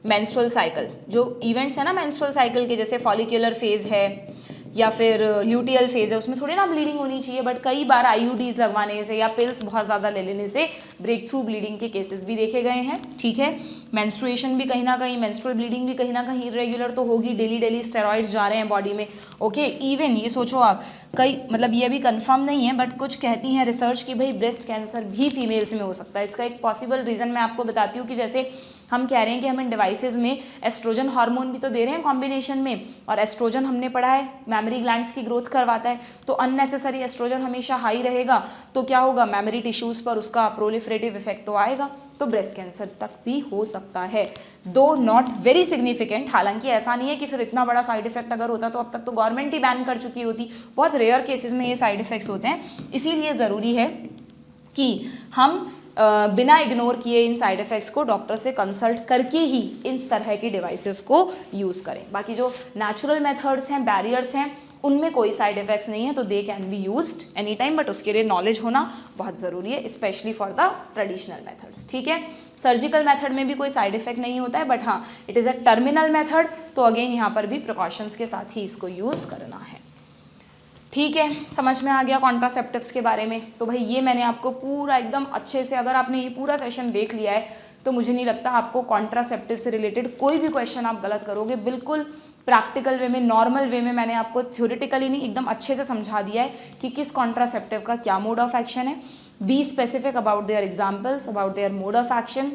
menstrual cycle. जो इवेंट्स है ना मेंस्ट्रुअल साइकिल के, जैसे फॉलिक्यूलर फेज है या फिर ल्यूटियल फेज है, उसमें थोड़ी ना ब्लीडिंग होनी चाहिए, बट कई बार IUDs लगवाने से या पिल्स बहुत ज़्यादा ले लेने से ब्रेक थ्रू ब्लीडिंग के केसेस भी देखे गए हैं, ठीक है। मेंस्ट्रुएशन भी कहीं ना कहीं, मेंस्ट्रुअल ब्लीडिंग भी कहीं ना कहीं इरेगुलर तो होगी, डेली स्टेरॉइड्स जा रहे हैं बॉडी में, ओके। इवन ये सोचो आप, कई मतलब ये अभी कंफर्म नहीं है, बट कुछ कहती हैं रिसर्च कि भाई ब्रेस्ट कैंसर भी फीमेल्स में हो सकता है। इसका एक पॉसिबल रीज़न मैं आपको बताती हूँ कि जैसे हम कह रहे हैं कि हम इन डिवाइसेस में एस्ट्रोजन हार्मोन भी तो दे रहे हैं कॉम्बिनेशन में, और एस्ट्रोजन हमने पढ़ा है मैमरी ग्लैंड्स की ग्रोथ करवाता है, तो अननेसेसरी एस्ट्रोजन हमेशा हाई रहेगा तो क्या होगा, मैमरी टिश्यूज़ पर उसका प्रोलिफरेटिव इफेक्ट तो आएगा, तो ब्रेस्ट कैंसर तक भी हो सकता है, दो नॉट वेरी सिग्निफिकेंट। हालांकि ऐसा नहीं है कि फिर इतना बड़ा साइड इफेक्ट अगर होता तो अब तक तो गवर्नमेंट ही बैन कर चुकी होती, बहुत रेयर केसेस में ये साइड इफेक्ट्स होते हैं। इसीलिए ज़रूरी है कि हम बिना इग्नोर किए इन साइड इफ़ेक्ट्स को डॉक्टर से कंसल्ट करके ही इन तरह की डिवाइसेस को यूज़ करें। बाकी जो नेचुरल मेथड्स हैं, बैरियर्स हैं, उनमें कोई साइड इफ़ेक्ट्स नहीं है, तो they can be used any time, but उसके लिए नॉलेज होना बहुत ज़रूरी है, specially for the traditional methods, ठीक है। सर्जिकल मेथड में भी कोई साइड इफेक्ट नहीं होता है, बट हाँ it is a terminal method, तो अगेन यहाँ पर भी प्रिकॉशंस के साथ ही इसको यूज़ करना है, ठीक है। समझ में आ गया कॉन्ट्रासेप्टिव्स के बारे में। तो भाई ये मैंने आपको पूरा एकदम अच्छे से, अगर आपने ये पूरा सेशन देख लिया है तो मुझे नहीं लगता आपको कॉन्ट्रासेप्टिव से रिलेटेड कोई भी क्वेश्चन आप गलत करोगे। बिल्कुल प्रैक्टिकल वे में, नॉर्मल वे में मैंने आपको थ्योरेटिकली नहीं, एकदम अच्छे से समझा दिया है कि किस कॉन्ट्रासेप्टिव का क्या मोड ऑफ एक्शन है। Be specific about their examples, about their mode of action.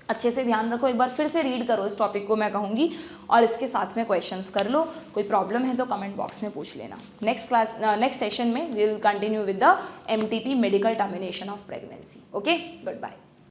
अच्छे से ध्यान रखो, एक बार फिर से रीड करो इस टॉपिक को मैं कहूँगी, और इसके साथ में क्वेश्चंस कर लो। कोई प्रॉब्लम है तो कमेंट बॉक्स में पूछ लेना। नेक्स्ट सेशन में we will continue with the MTP, medical termination of pregnancy. Okay, good bye.